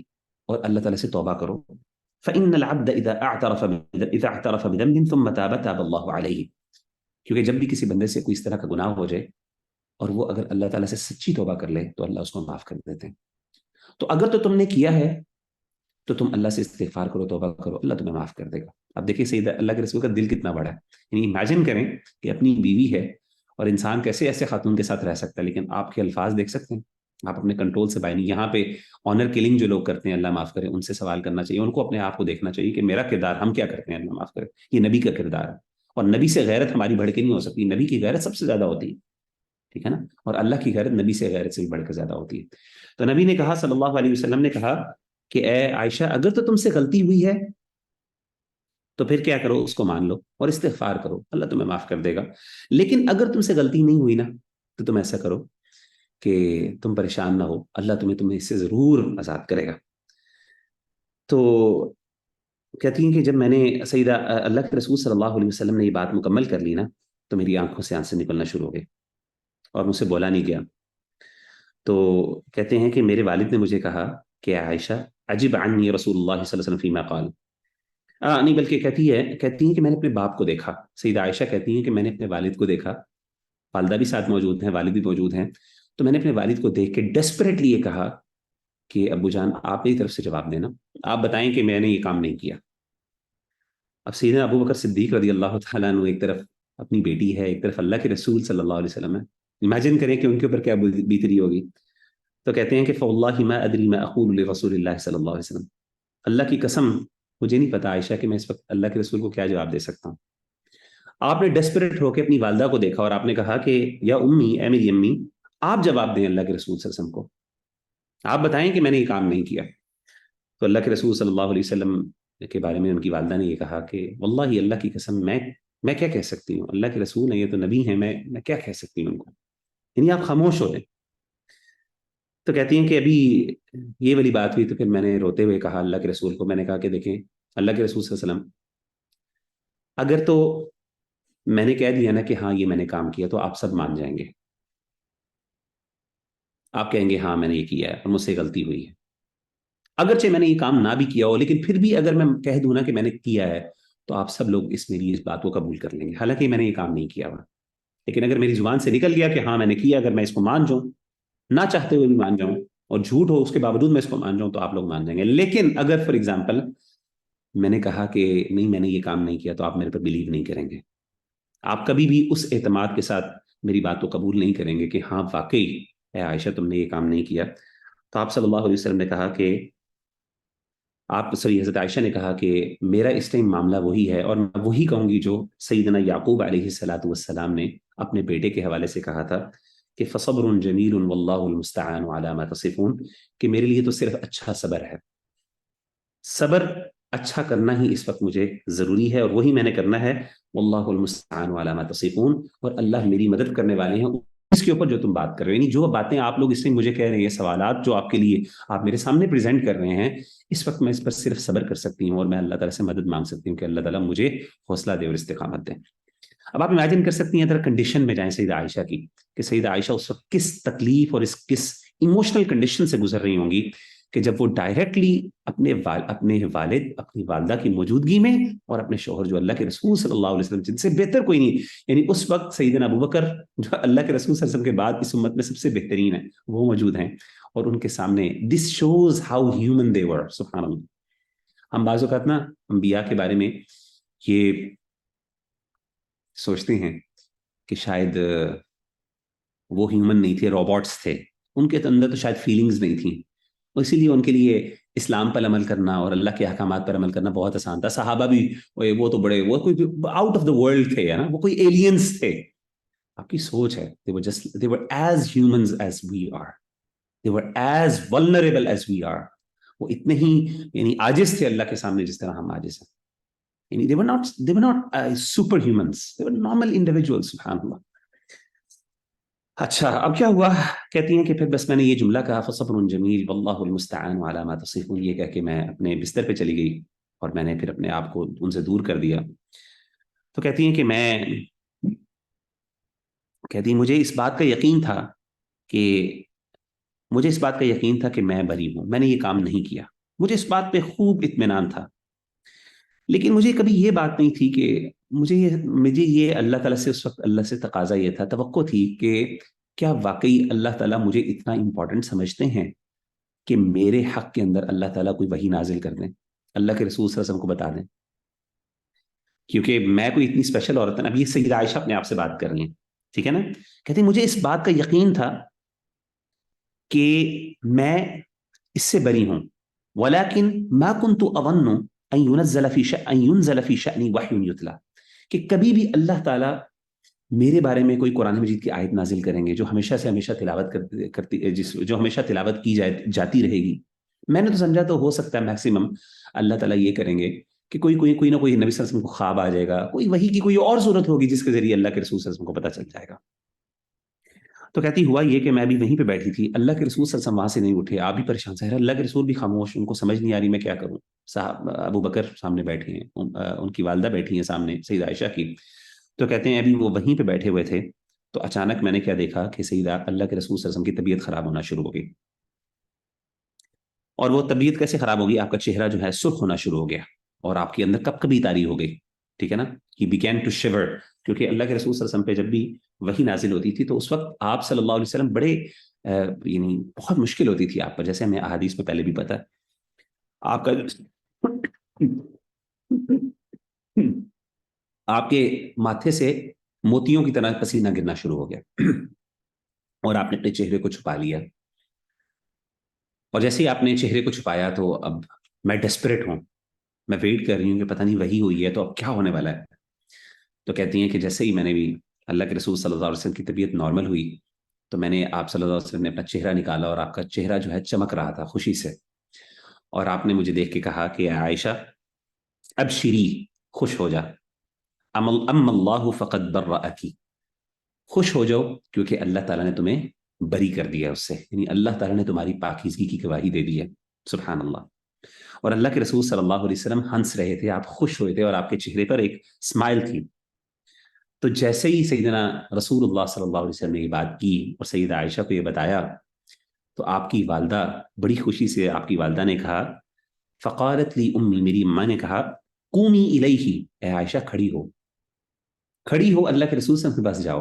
اور اللہ تعالیٰ سے توبہ کرو. فَإِنَّ الْعَبْدَ إِذَا اعْتَرَفَ بِذَنْبٍ ثُمَّ تَابَ تَابَ اللَّهُ عَلَيْهِ، کیونکہ جب بھی کسی بندے سے کوئی اس طرح کا گناہ ہو جائے اور وہ اگر اللہ تعالیٰ سے سچی توبہ کر لے تو اللہ اس کو معاف کر دیتے ہیں. تو اگر تو تم نے کیا ہے تو تم اللہ سے استغفار کرو، توبہ کرو، اللہ تمہیں معاف کر دے گا. اب دیکھیں سیدہ اللہ کے رسول کا دل کتنا بڑا ہے. یعنی امیجن کریں کہ اپنی بیوی ہے اور انسان کیسے ایسے خاتون کے ساتھ رہ سکتا ہے، لیکن آپ کے الفاظ دیکھ سکتے ہیں، آپ اپنے کنٹرول سے باہر نہیں. یہاں پہ آنر کلنگ جو لوگ کرتے ہیں، اللہ معاف کرے، ان سے سوال کرنا چاہیے، ان کو اپنے آپ کو دیکھنا چاہیے کہ میرا کردار، ہم کیا کرتے ہیں، اللہ معاف کرے. یہ نبی کا کردار ہے، اور نبی سے غیرت ہماری بڑھ کے نہیں ہو سکتی. نبی کی غیرت سب سے زیادہ ہوتی ہے، ٹھیک ہے نا، اور اللہ کی غیرت نبی سے غیرت سے بھی بڑھ کر زیادہ ہوتی ہے. تو نبی نے کہا، صلی اللہ علیہ وسلم نے کہا کہ اے عائشہ، اگر تو تم سے غلطی ہوئی ہے تو پھر کیا کرو، اس کو مان لو اور استغفار کرو، اللہ تمہیں معاف کر دے گا. لیکن اگر تم سے غلطی نہیں ہوئی نا تو تم ایسا کرو کہ تم پریشان نہ ہو، اللہ تمہیں اس سے ضرور آزاد کرے گا. تو کہتی ہیں کہ جب میں نے سیدہ اللہ کے رسول صلی اللہ علیہ وسلم نے یہ بات مکمل کر لی نا تو میری آنکھوں سے آنسو نکلنا شروع ہو گئے اور مجھ سے بولا نہیں گیا. تو کہتے ہیں کہ میرے والد نے مجھے کہا کہ عائشہ، عجب عنی رسول اللہ صلی اللہ علیہ وسلم فیما قال، نہیں بلکہ کہتی ہیں کہ میں نے اپنے باپ کو دیکھا. سیدہ عائشہ کہتی ہیں کہ میں نے اپنے والد کو دیکھا، والدہ بھی ساتھ موجود ہیں، والد بھی موجود ہیں. تو میں نے اپنے والد کو دیکھ کے ڈیسپریٹلی یہ کہا کہ ابو جان آپ میری طرف سے جواب دینا، آپ بتائیں کہ میں نے یہ کام نہیں کیا. اب سیدنا ابو بکر صدیق رضی اللہ تعالیٰ عنہ، ایک طرف اپنی بیٹی ہے، ایک طرف اللہ کے رسول صلی اللہ علیہ وسلم ہے، امیجن کریں کہ ان کے اوپر کیا بیت رہی ہوگی. تو کہتے ہیں کہ فواللہ ما ادری ما اقول لرسول اللہ صلی اللہ علیہ وسلم، اللہ کی قسم مجھے نہیں پتا عائشہ کہ میں اس وقت اللہ کے رسول کو کیا جواب دے سکتا ہوں. آپ نے ڈیسپریٹ ہو کے اپنی والدہ کو دیکھا اور آپ نے کہا کہ یا امی، اے میری امی، آپ جواب دیں اللہ کے رسول صلی اللہ علیہ وسلم کو، آپ بتائیں کہ میں نے یہ کام نہیں کیا. تو اللہ کے رسول صلی اللہ علیہ وسلم کے بارے میں ان کی والدہ نے یہ کہا کہ واللہ اللہ کی قسم میں کیا کہہ سکتی ہوں، اللہ کے رسول ہیں، یہ تو نبی ہیں، میں کیا کہہ سکتی ہوں ان کو، یعنی آپ خاموش ہو جائیں. تو کہتی ہیں کہ ابھی یہ والی بات ہوئی تو پھر میں نے روتے ہوئے کہا اللہ کے رسول کو، میں نے کہا کہ دیکھیں اللہ کے رسول صلی اللہ علیہ وسلم، اگر تو میں نے کہہ دیا نا کہ ہاں یہ میں نے کام کیا تو آپ سب مان جائیں گے، آپ کہیں گے ہاں میں نے یہ کیا ہے اور مجھ سے غلطی ہوئی ہے. اگرچہ میں نے یہ کام نہ بھی کیا ہو لیکن پھر بھی اگر میں کہہ دوں نا کہ میں نے کیا ہے تو آپ سب لوگ میری اس بات کو قبول کر لیں گے، حالانکہ میں نے یہ کام نہیں کیا ہوا. لیکن اگر میری زبان سے نکل گیا کہ ہاں میں نے کیا، اگر میں اس کو مان جاؤں، نہ چاہتے ہوئے بھی مان جاؤں، اور جھوٹ ہو اس کے باوجود میں اس کو مان جاؤں، تو آپ لوگ مان جائیں گے. لیکن اگر فار ایگزامپل میں نے کہا کہ نہیں میں نے یہ کام نہیں کیا، تو آپ میرے پر بلیو نہیں کریں گے. آپ کبھی بھی اس اعتماد کے ساتھ میری بات کو قبول نہیں کریں گے کہ ہاں واقعی اے عائشہ تم نے یہ کام نہیں کیا. تو آپ صلی اللہ علیہ وسلم نے کہا کہ حضرت عائشہ نے کہا کہ میرا اس ٹائم معاملہ وہی ہے، اور میں وہی کہوں گی جو سیدنا یعقوب علیہ الصلاۃ والسلام نے اپنے بیٹے کے حوالے سے کہا تھا کہ فصبر جمیل واللہ المستعان علی ما تصفون، کہ میرے لیے تو صرف اچھا صبر ہے. صبر اچھا کرنا ہی اس وقت مجھے ضروری ہے، اور وہی میں نے کرنا ہے. واللہ المستعان علی ما تصفون، اور اللہ میری مدد کرنے والے ہیں اس کے اوپر جو تم بات کر رہے ہو. یعنی جو باتیں آپ لوگ اس میں مجھے کہہ رہے ہیں، یہ سوالات جو آپ کے لیے آپ میرے سامنے پریزنٹ کر رہے ہیں، اس وقت میں اس پر صرف صبر کر سکتی ہوں، اور میں اللہ تعالیٰ سے مدد مانگ سکتی ہوں کہ اللہ تعالیٰ مجھے حوصلہ دے اور استقامت دے. اب آپ امیجن کر سکتی ہیں اگر کنڈیشن میں جائیں سیدہ عائشہ کی، کہ سیدہ عائشہ اس وقت کس تکلیف اور کس ایموشنل کنڈیشن سے گزر رہی ہوں گی، کہ جب وہ ڈائریکٹلی اپنے والد اپنی والدہ کی موجودگی میں، اور اپنے شوہر جو اللہ کے رسول صلی اللہ علیہ وسلم جن سے بہتر کوئی نہیں، یعنی اس وقت سیدنا ابوبکر جو اللہ کے رسول صلی اللہ علیہ وسلم کے بعد اس امت میں سب سے بہترین ہیں، وہ موجود ہیں، اور ان کے سامنے دس شوز ہاؤ ہیومن دے ور. سبحان اللہ. ہم بعض اوقات نا انبیاء کے بارے میں یہ سوچتے ہیں کہ شاید وہ ہیومن نہیں تھے، روبوٹس تھے، ان کے اندر تو شاید فیلنگز نہیں تھیں، اسی لیے ان کے لیے اسلام پر عمل کرنا اور اللہ کے احکامات پر عمل کرنا بہت آسان تھا. صحابہ بھی وہ تو بڑے، وہ کوئی آؤٹ آف دا ورلڈ تھے نا، وہ کوئی ایلینز تھے. آپ کی سوچ ہے they were as humans as we are, they were as vulnerable as we are. وہ اتنے ہی یعنی عاجز تھے اللہ کے سامنے جس طرح ہم عاجز ہیں. یعنی they were not super humans, they were normal individuals. سبحان اللہ. اچھا اب کیا ہوا؟ کہتی ہیں کہ پھر بس میں نے یہ جملہ کہا فصبر جمیل واللہ المستعان علی ما تصفون، یہ کہہ کے میں اپنے بستر پہ چلی گئی، اور میں نے پھر اپنے آپ کو ان سے دور کر دیا. تو کہتی ہیں کہ مجھے اس بات کا یقین تھا کہ میں بری ہوں، میں نے یہ کام نہیں کیا، مجھے اس بات پہ خوب اطمینان تھا. لیکن مجھے کبھی یہ بات نہیں تھی کہ مجھے یہ اللہ تعالیٰ سے اس وقت اللہ سے تقاضا یہ تھا، توقع تھی کہ کیا واقعی اللہ تعالیٰ مجھے اتنا امپورٹنٹ سمجھتے ہیں کہ میرے حق کے اندر اللہ تعالیٰ کوئی وحی نازل کر دیں، اللہ کے رسول صلی اللہ علیہ وسلم کو بتا دیں. کیونکہ میں کوئی اتنی اسپیشل عورت ہے. اب یہ سیدہ عائشہ اپنے آپ سے بات کر رہی ہیں، ٹھیک ہے نا. کہتے ہیں مجھے اس بات کا یقین تھا کہ میں اس سے بری ہوں، ولیکن ما کنت اظن ان ينزل في شأني وحی یتلا، کہ کبھی بھی اللہ تعالیٰ میرے بارے میں کوئی قرآن مجید کی آیت نازل کریں گے جو ہمیشہ سے ہمیشہ تلاوت کرتی جو ہمیشہ تلاوت کی جاتی رہے گی. میں نے تو سمجھا تو ہو سکتا ہے میکسیمم اللہ تعالیٰ یہ کریں گے کہ کوئی نہ کوئی نبی صلی اللہ علیہ وسلم کو خواب آ جائے گا، کوئی وحی کی کوئی اور صورت ہوگی جس کے ذریعے اللہ کے رسول صلی اللہ علیہ وسلم کو پتہ چل جائے گا. تو کہتی ہوا یہ کہ میں بھی وہیں پہ بیٹھی تھی، اللہ کے رسول صلی اللہ علیہ وسلم وہاں سے نہیں اٹھے، آپ بھی پریشان ظاہر، اللہ کے رسول بھی خاموش، ان کو سمجھ نہیں آ رہی میں کیا کروں. صاحب ابو بکر سامنے بیٹھے ہیں، ان کی والدہ بیٹھی ہیں سامنے سیدہ عائشہ کی. تو کہتے ہیں ابھی وہ وہیں پہ بیٹھے ہوئے تھے، تو اچانک میں نے کیا دیکھا کہ سیدہ اللہ کے رسول صلی اللہ علیہ وسلم کی طبیعت خراب ہونا شروع ہو گئی. اور وہ طبیعت کیسے خراب ہوگی؟ آپ کا چہرہ جو ہے سرخ ہونا شروع ہو گیا، اور آپ کے اندر کبکبی طاری ہو گئی، ٹھیک ہے نا. He began to shiver، کیونکہ اللہ کے رسول صلی اللہ علیہ وسلم پہ جب بھی وحی نازل ہوتی تھی تو اس وقت آپ صلی اللہ علیہ وسلم بڑے یعنی بہت مشکل ہوتی تھی آپ پر، جیسے ہمیں احادیث میں پہلے بھی پتا ہے. آپ کا آپ کے ماتھے سے موتیوں کی طرح پسینہ گرنا شروع ہو گیا، اور آپ نے اپنے چہرے کو چھپا لیا. اور جیسے ہی آپ نے چہرے کو چھپایا تو اب میں ڈیسپریٹ ہوں، میں ویٹ کر رہی ہوں کہ پتہ نہیں وحی ہوئی ہے تو اب کیا ہونے والا ہے. تو کہتی ہیں کہ جیسے ہی میں نے بھی اللہ کے رسول صلی اللہ علیہ وسلم کی طبیعت نارمل ہوئی تو میں نے آپ صلی اللہ علیہ وسلم نے اپنا چہرہ نکالا، اور آپ کا چہرہ جو ہے چمک رہا تھا خوشی سے، اور آپ نے مجھے دیکھ کے کہا کہ عائشہ اب شری، خوش ہو جا، ام اللہ فقد برأکی، خوش ہو جاؤ کیونکہ اللہ تعالیٰ نے تمہیں بری کر دیا اس سے، یعنی اللہ تعالیٰ نے تمہاری پاکیزگی کی گواہی دے دی ہے. سبحان اللہ. اور اللہ کے رسول صلی اللہ علیہ وسلم ہنس رہے تھے، آپ خوش ہوئے تھے، اور آپ کے چہرے پر ایک اسمائل تھی. تو جیسے ہی سیدنا رسول اللہ صلی اللہ علیہ وسلم نے یہ بات کی اور سیدہ عائشہ کو یہ بتایا، تو آپ کی والدہ بڑی خوشی سے، آپ کی والدہ نے کہا فقالت لی امی، میری اماں نے کہا قومی الیہ، اے عائشہ کھڑی ہو، کھڑی ہو، اللہ کے رسول صلی اللہ علیہ وسلم کے پاس جاؤ.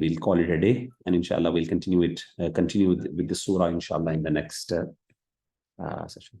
we'll call it a day, and inshallah we'll continue with this surah inshallah in the next session.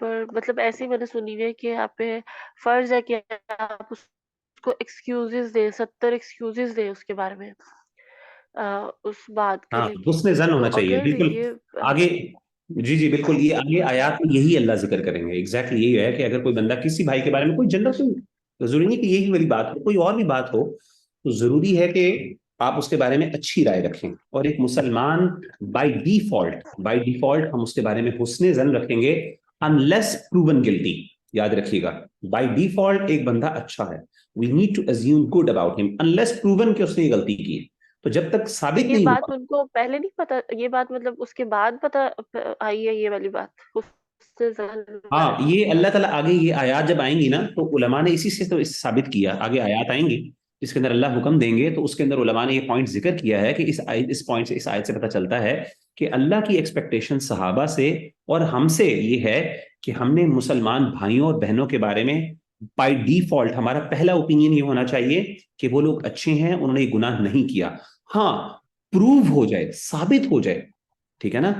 پر مطلب ایسے ہی میں نے سنی ہوئی ہے کہ آپ پہ فرض ہے کہ آپ اس کو ایکسکیوزز دیں، 70 ایکسکیوزز دیں اس کے بارے میں، اس بات کو ہاں لے کے. حسن زن تو ہونا چاہیے اگر بالکل. یہ آگے جی جی بالکل یہ آگے آیات میں یہی اللہ ذکر کریں گے. ایگزیکٹلی یہی ہے کہ اگر کوئی بندہ کسی بھائی کے بارے میں کوئی جنرل، ضروری نہیں کہ یہی والی بات ہو، کوئی اور بھی بات ہو، تو ضروری ہے کہ آپ اس کے بارے میں اچھی رائے رکھیں. اور ایک مسلمان بائی ڈیفالٹ ہم اس کے بارے میں حسن زن رکھیں گے انلیس پروون گلٹی. یاد رکھیے گا بائی ڈیفالٹ ایک بندہ اچھا ہے. We need to assume good about him unless proven کہ اس نے یہ غلطی کی ہے. تو جب تک تو ثابت یہ نہیں بات ہوا. ان کو پہلے نہیں پتا، یہ بات مطلب اس کے بعد پتا آئی ہے یہ والی بات اس سے ہاں والی. یہ اللہ تعالیٰ آگے یہ آیات جب آئیں گی نا تو علماء نے اسی سے تو ثابت کیا. آگے آیات آئیں گی جس کے اندر اللہ حکم دیں گے تو اس کے اندر علماء نے یہ پوائنٹ ذکر کیا ہے کہ اس پوائنٹ سے، اس آیت سے پتہ چلتا ہے کہ اللہ کی ایکسپیکٹیشن صحابہ سے اور ہم سے یہ ہے کہ ہم نے مسلمان بھائیوں اور بہنوں کے بارے میں بائی ڈیفالٹ ہمارا پہلا اوپینین یہ ہونا چاہیے کہ وہ لوگ اچھے ہیں، انہوں نے یہ گناہ نہیں کیا. ہاں پروو ہو جائے، ثابت ہو جائے، ٹھیک ہے نا،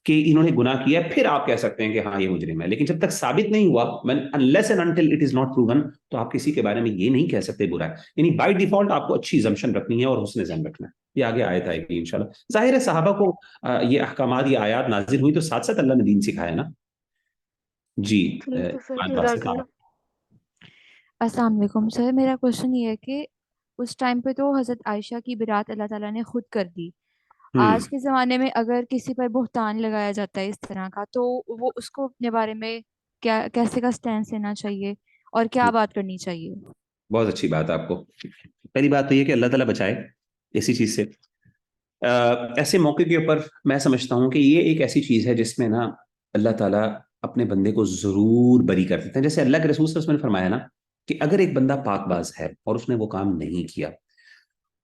کہ انہوں نے گناہ کیا، پھر آپ کہہ سکتے ہیں کہ ہاں یہ مجرم ہے. لیکن جب تک ثابت نہیں ہوا unless and until it is not proven تو آپ کسی کے بارے میں یہ نہیں کہہ سکتے برا ہے. یعنی بائی ڈیفالٹ آپ کو اچھی زمشن رکھنی ہے اور حسن ظن رکھنا ہے. یہ آگے آیت آئے گی انشاءاللہ. ظاہر ہے صحابہ کو یہ احکامات، یہ آیات نازل ہوئی تو ساتھ ساتھ اللہ نے دین سکھایا نا. جی ٹھیک ہے سر، باسط جزاک آپ. اللہ. السلام علیکم سر، میرا کوشچن یہ ہے کہ اس ٹائم پہ تو حضرت عائشہ کی برات اللہ تعالیٰ نے خود کر دی. آج کے زمانے میں اگر کسی پر بہتان لگایا جاتا ہے اس طرح کا تو وہ اس کو اپنے بارے میں کیا کیسے کا سٹینس لینا چاہیے اور کیا بات کرنی چاہیے؟ بہت اچھی بات آپ کو. پہلی بات تو یہ کہ اللہ تعالیٰ بچائے ایسی چیز سے. ایسے موقع کے اوپر میں سمجھتا ہوں کہ یہ ایک ایسی چیز ہے جس میں نا اللہ تعالیٰ اپنے بندے کو ضرور بری کر دیتے ہیں. جیسے اللہ کے رسول صلی اللہ علیہ وسلم نے فرمایا نا کہ اگر ایک بندہ پاک باز ہے اور اس نے وہ کام نہیں کیا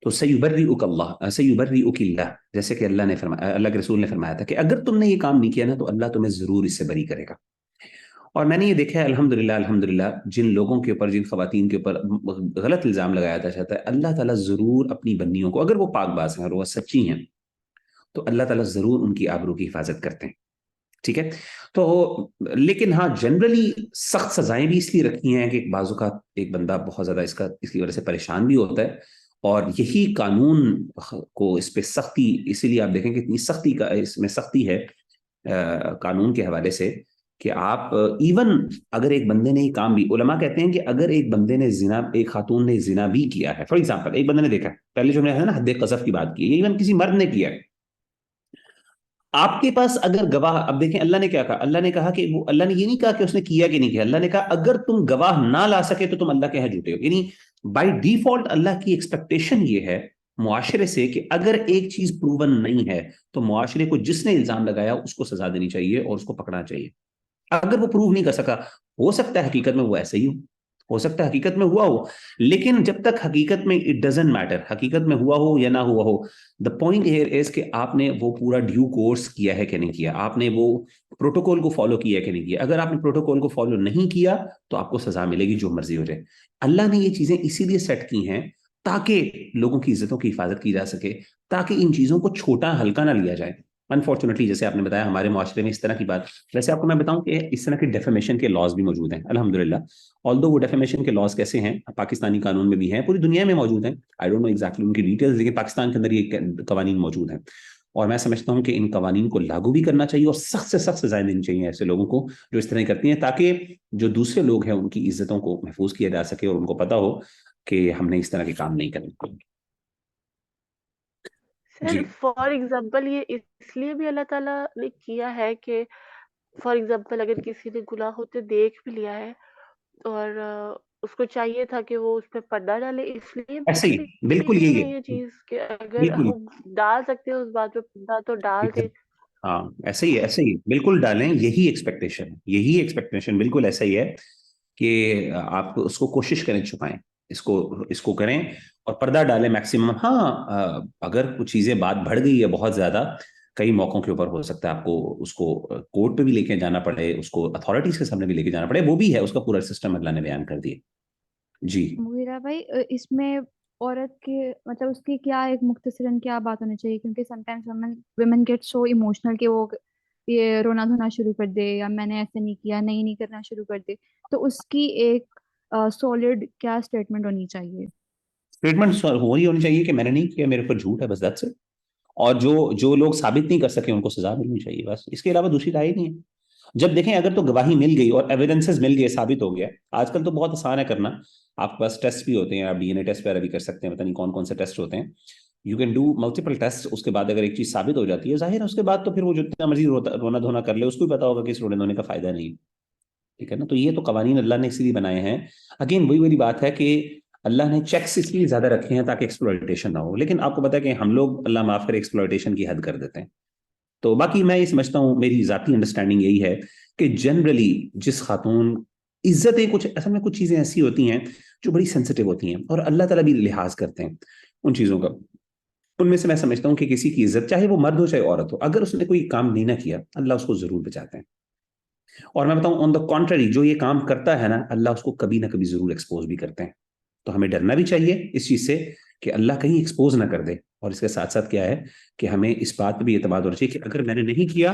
تو سیبرئک اللہ، سیبرئک اللہ، جیسے کہ اللہ نے فرمایا، اللہ کے رسول نے فرمایا تھا کہ اگر تم نے یہ کام نہیں کیا نا تو اللہ تمہیں ضرور اس سے بری کرے گا. اور میں نے یہ دیکھا ہے الحمدللہ جن لوگوں کے اوپر، جن خواتین کے اوپر غلط الزام لگایا جاتا ہے، اللہ تعالیٰ ضرور اپنی بندیوں کو، اگر وہ پاک باز ہیں اور وہ سچی ہیں، تو اللہ تعالیٰ ضرور ان کی آبرو کی حفاظت کرتے ہیں. ٹھیک ہے. تو لیکن ہاں جنرلی سخت سزائیں بھی اس لیے رکھی ہیں کہ بعض اوقات ایک بندہ بہت زیادہ اس کی وجہ سے پریشان بھی ہوتا ہے. اور یہی قانون کو اس پہ سختی، اسی لیے آپ دیکھیں کہ اتنی سختی کا اس میں سختی ہے قانون کے حوالے سے کہ آپ ایون اگر ایک بندے نے یہ کام بھی، علماء کہتے ہیں کہ اگر ایک بندے نے زنا، ایک خاتون نے زنا بھی کیا ہے، فار ایگزامپل ایک بندے نے دیکھا ہے، پہلے جو میں نے نا حد قذف کی بات کی ہے، ایون کسی مرد نے کیا ہے، آپ کے پاس اگر گواہ، اب دیکھیں اللہ نے کیا کہا، اللہ نے کہا کہ وہ، اللہ نے یہ نہیں کہا کہ اس نے کیا کہ نہیں کیا، اللہ نے کہا اگر تم گواہ نہ لا سکے تو تم اللہ کے ہاں جھوٹے ہو. یعنی بائی ڈیفالٹ اللہ کی ایکسپیکٹیشن یہ ہے معاشرے سے کہ اگر ایک چیز پروون نہیں ہے تو معاشرے کو جس نے الزام لگایا اس کو سزا دینی چاہیے اور اس کو پکڑنا چاہیے. اگر وہ پروو نہیں کر سکا، ہو سکتا ہے حقیقت میں وہ ایسے ہی ہو سکتا ہے حقیقت میں ہوا ہو، لیکن جب تک حقیقت میں اٹ ڈزنٹ میٹر، حقیقت میں ہوا ہو یا نہ ہوا ہو، دا پوائنٹ ہیئر از کہ آپ نے وہ پورا ڈیو کورس کیا ہے کہ نہیں کیا، آپ نے وہ پروٹوکول کو فالو کیا ہے کہ نہیں کیا. اگر آپ نے پروٹوکول کو فالو نہیں کیا تو آپ کو سزا ملے گی جو مرضی ہو جائے. اللہ نے یہ چیزیں اسی لیے سیٹ کی ہیں تاکہ لوگوں کی عزتوں کی حفاظت کی جا سکے، تاکہ ان چیزوں کو چھوٹا ہلکا نہ لیا جائے. انفارچونیٹلی جیسے آپ نے بتایا ہمارے معاشرے میں اس طرح کی بات، ویسے آپ کو میں بتاؤں کہ اس طرح کی ڈیفیمیشن کے لاز بھی موجود ہیں الحمدللہ. آلدو وہ ڈیفیمیشن کے لاز کیسے ہیں، پاکستانی قانون میں بھی ہیں، پوری دنیا میں موجود ہیں، آئی ڈونٹ نو ایگزیکٹلی ان کی ڈیٹیلز، لیکن پاکستان کے اندر یہ قوانین موجود ہیں. اور میں سمجھتا ہوں کہ ان قوانین کو لاگو بھی کرنا چاہیے اور سخت سے سخت سزائیں دینی چاہیے ایسے لوگوں کو جو اس طرح کرتی ہیں، تاکہ جو دوسرے لوگ ہیں ان کی عزتوں کو محفوظ کیا جا سکے اور ان کو پتہ ہو کہ ہم نے اس طرح کے کام نہیں کرنے. سر جی فار ایگزامپل یہ اس لیے بھی اللہ تعالیٰ نے کیا ہے کہ فار ایگزامپل اگر کسی نے گناہ ہوتے دیکھ بھی لیا ہے اور اس کو چاہیے تھا کہ وہ اس پہ پردہ ڈالے، ایسے اس ہی بالکل لیے یہی ہے ہے، یہ چیز کہ اگر بالکل ہم ڈال سکتے ہیں اس بات پہ پردہ تو ڈال دیں. ہاں ایسے ہی بالکل ڈالیں. یہی ایکسپیکٹیشن بالکل ایسا ہی ہے کہ آپ اس کو کوشش کریں چھپائیں، اس کو کریں اور پردہ ڈالیں میکسیمم. ہاں اگر کچھ چیزیں بات بڑھ گئی ہے بہت زیادہ، کئی موقعوں کے اوپر ہو سکتا ہے آپ کو اس کو کورٹ پہ بھی لے کے جانا پڑے، اس کو اتھارٹیز کے سامنے بھی لے کے جانا پڑے، وہ بھی ہے، اس کا پورا سسٹم اللہ نے بیان کر دیا. جی مغیرہ بھائی، اس میں عورت کے مطلب اس کی کیا ایک مختصراً کیا بات ہونی چاہیے؟ کیونکہ sometimes women get so emotional کہ وہ یہ رونا دھونا شروع کر دے یا میں نے ایسے نہیں کیا نہیں کرنا شروع کر دے, تو اس کی ایک سولڈ کیا اسٹیٹمنٹ ہونی چاہیے؟ اسٹیٹمنٹ وہی ہونی چاہیے کہ میں نے نہیں کیا, میرے اوپر جھوٹ ہے, بس دیٹس اٹ. اور جو لوگ ثابت نہیں کر سکے ان کو سزا ملنی چاہیے, بس اس کے علاوہ دوسری رائے نہیں ہے. جب دیکھیں اگر تو گواہی مل گئی اور ایویڈنسز مل گئے, ثابت ہو گیا, آج کل تو بہت آسان ہے کرنا, آپ کے پاس ٹیسٹ بھی ہوتے ہیں, آپ ڈی این اے ٹیسٹ وغیرہ بھی کر سکتے ہیں, پتہ نہیں کون کون سے ٹیسٹ ہوتے ہیں, you can do multiple test. اس کے بعد اگر ایک چیز ثابت ہو جاتی ہے, ظاہر ہے اس کے بعد تو پھر وہ جتنا مرضی رونا دھونا کر لے, اس کو بھی پتا ہوگا کہ اس رونے دھونے کا فائدہ نہیں, ٹھیک ہے نا. تو یہ تو قوانین اللہ نے اسی لیے بنائے ہیں. اگین وہی والی بات ہے کہ اللہ نے چیکس اس لیے زیادہ رکھے ہیں تاکہ ایکسپلوئٹیشن نہ ہو, لیکن آپ کو پتا ہے کہ ہم لوگ اللہ معاف کرے ایکسپلوئٹیشن کی حد کر دیتے ہیں. تو باقی میں یہ سمجھتا ہوں, میری ذاتی انڈرسٹینڈنگ یہی ہے کہ جنرلی جس خاتون عزتیں, کچھ اصل میں کچھ چیزیں ایسی ہوتی ہیں جو بڑی سینسٹیو ہوتی ہیں اور اللہ تعالیٰ بھی لحاظ کرتے ہیں ان چیزوں کا. ان میں سے میں سمجھتا ہوں کہ کسی کی عزت, چاہے وہ مرد ہو چاہے عورت ہو, اگر اس نے کوئی کام نہیں نہ کیا, اللہ اس کو ضرور بچاتے ہیں. اور میں بتاؤں آن دا کانٹری, جو یہ کام کرتا ہے نا, اللہ اس کو کبھی نہ کبھی ضرور ایکسپوز بھی کرتے ہیں. تو ہمیں ڈرنا بھی چاہیے اس چیز سے کہ اللہ کہیں ایکسپوز نہ کر دے. اور اس کے ساتھ ساتھ کیا ہے کہ ہمیں اس بات پہ بھی اعتماد ہونا چاہیے کہ اگر میں نے نہیں کیا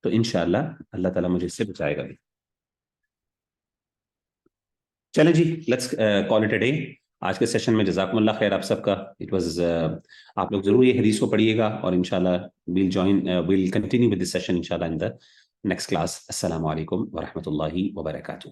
تو انشاءاللہ اللہ تعالیٰ مجھے اس سے بچائے گا بھی. چلیں جی, let's call it a day. آج کے سیشن میں جزاکم اللہ خیر آپ سب کا. اٹ واز آپ لوگ ضرور یہ حدیث کو پڑھیے گا, اور انشاءاللہ we'll continue with this session inshallah in the next class. السلام علیکم ورحمۃ اللہ وبرکاتہ.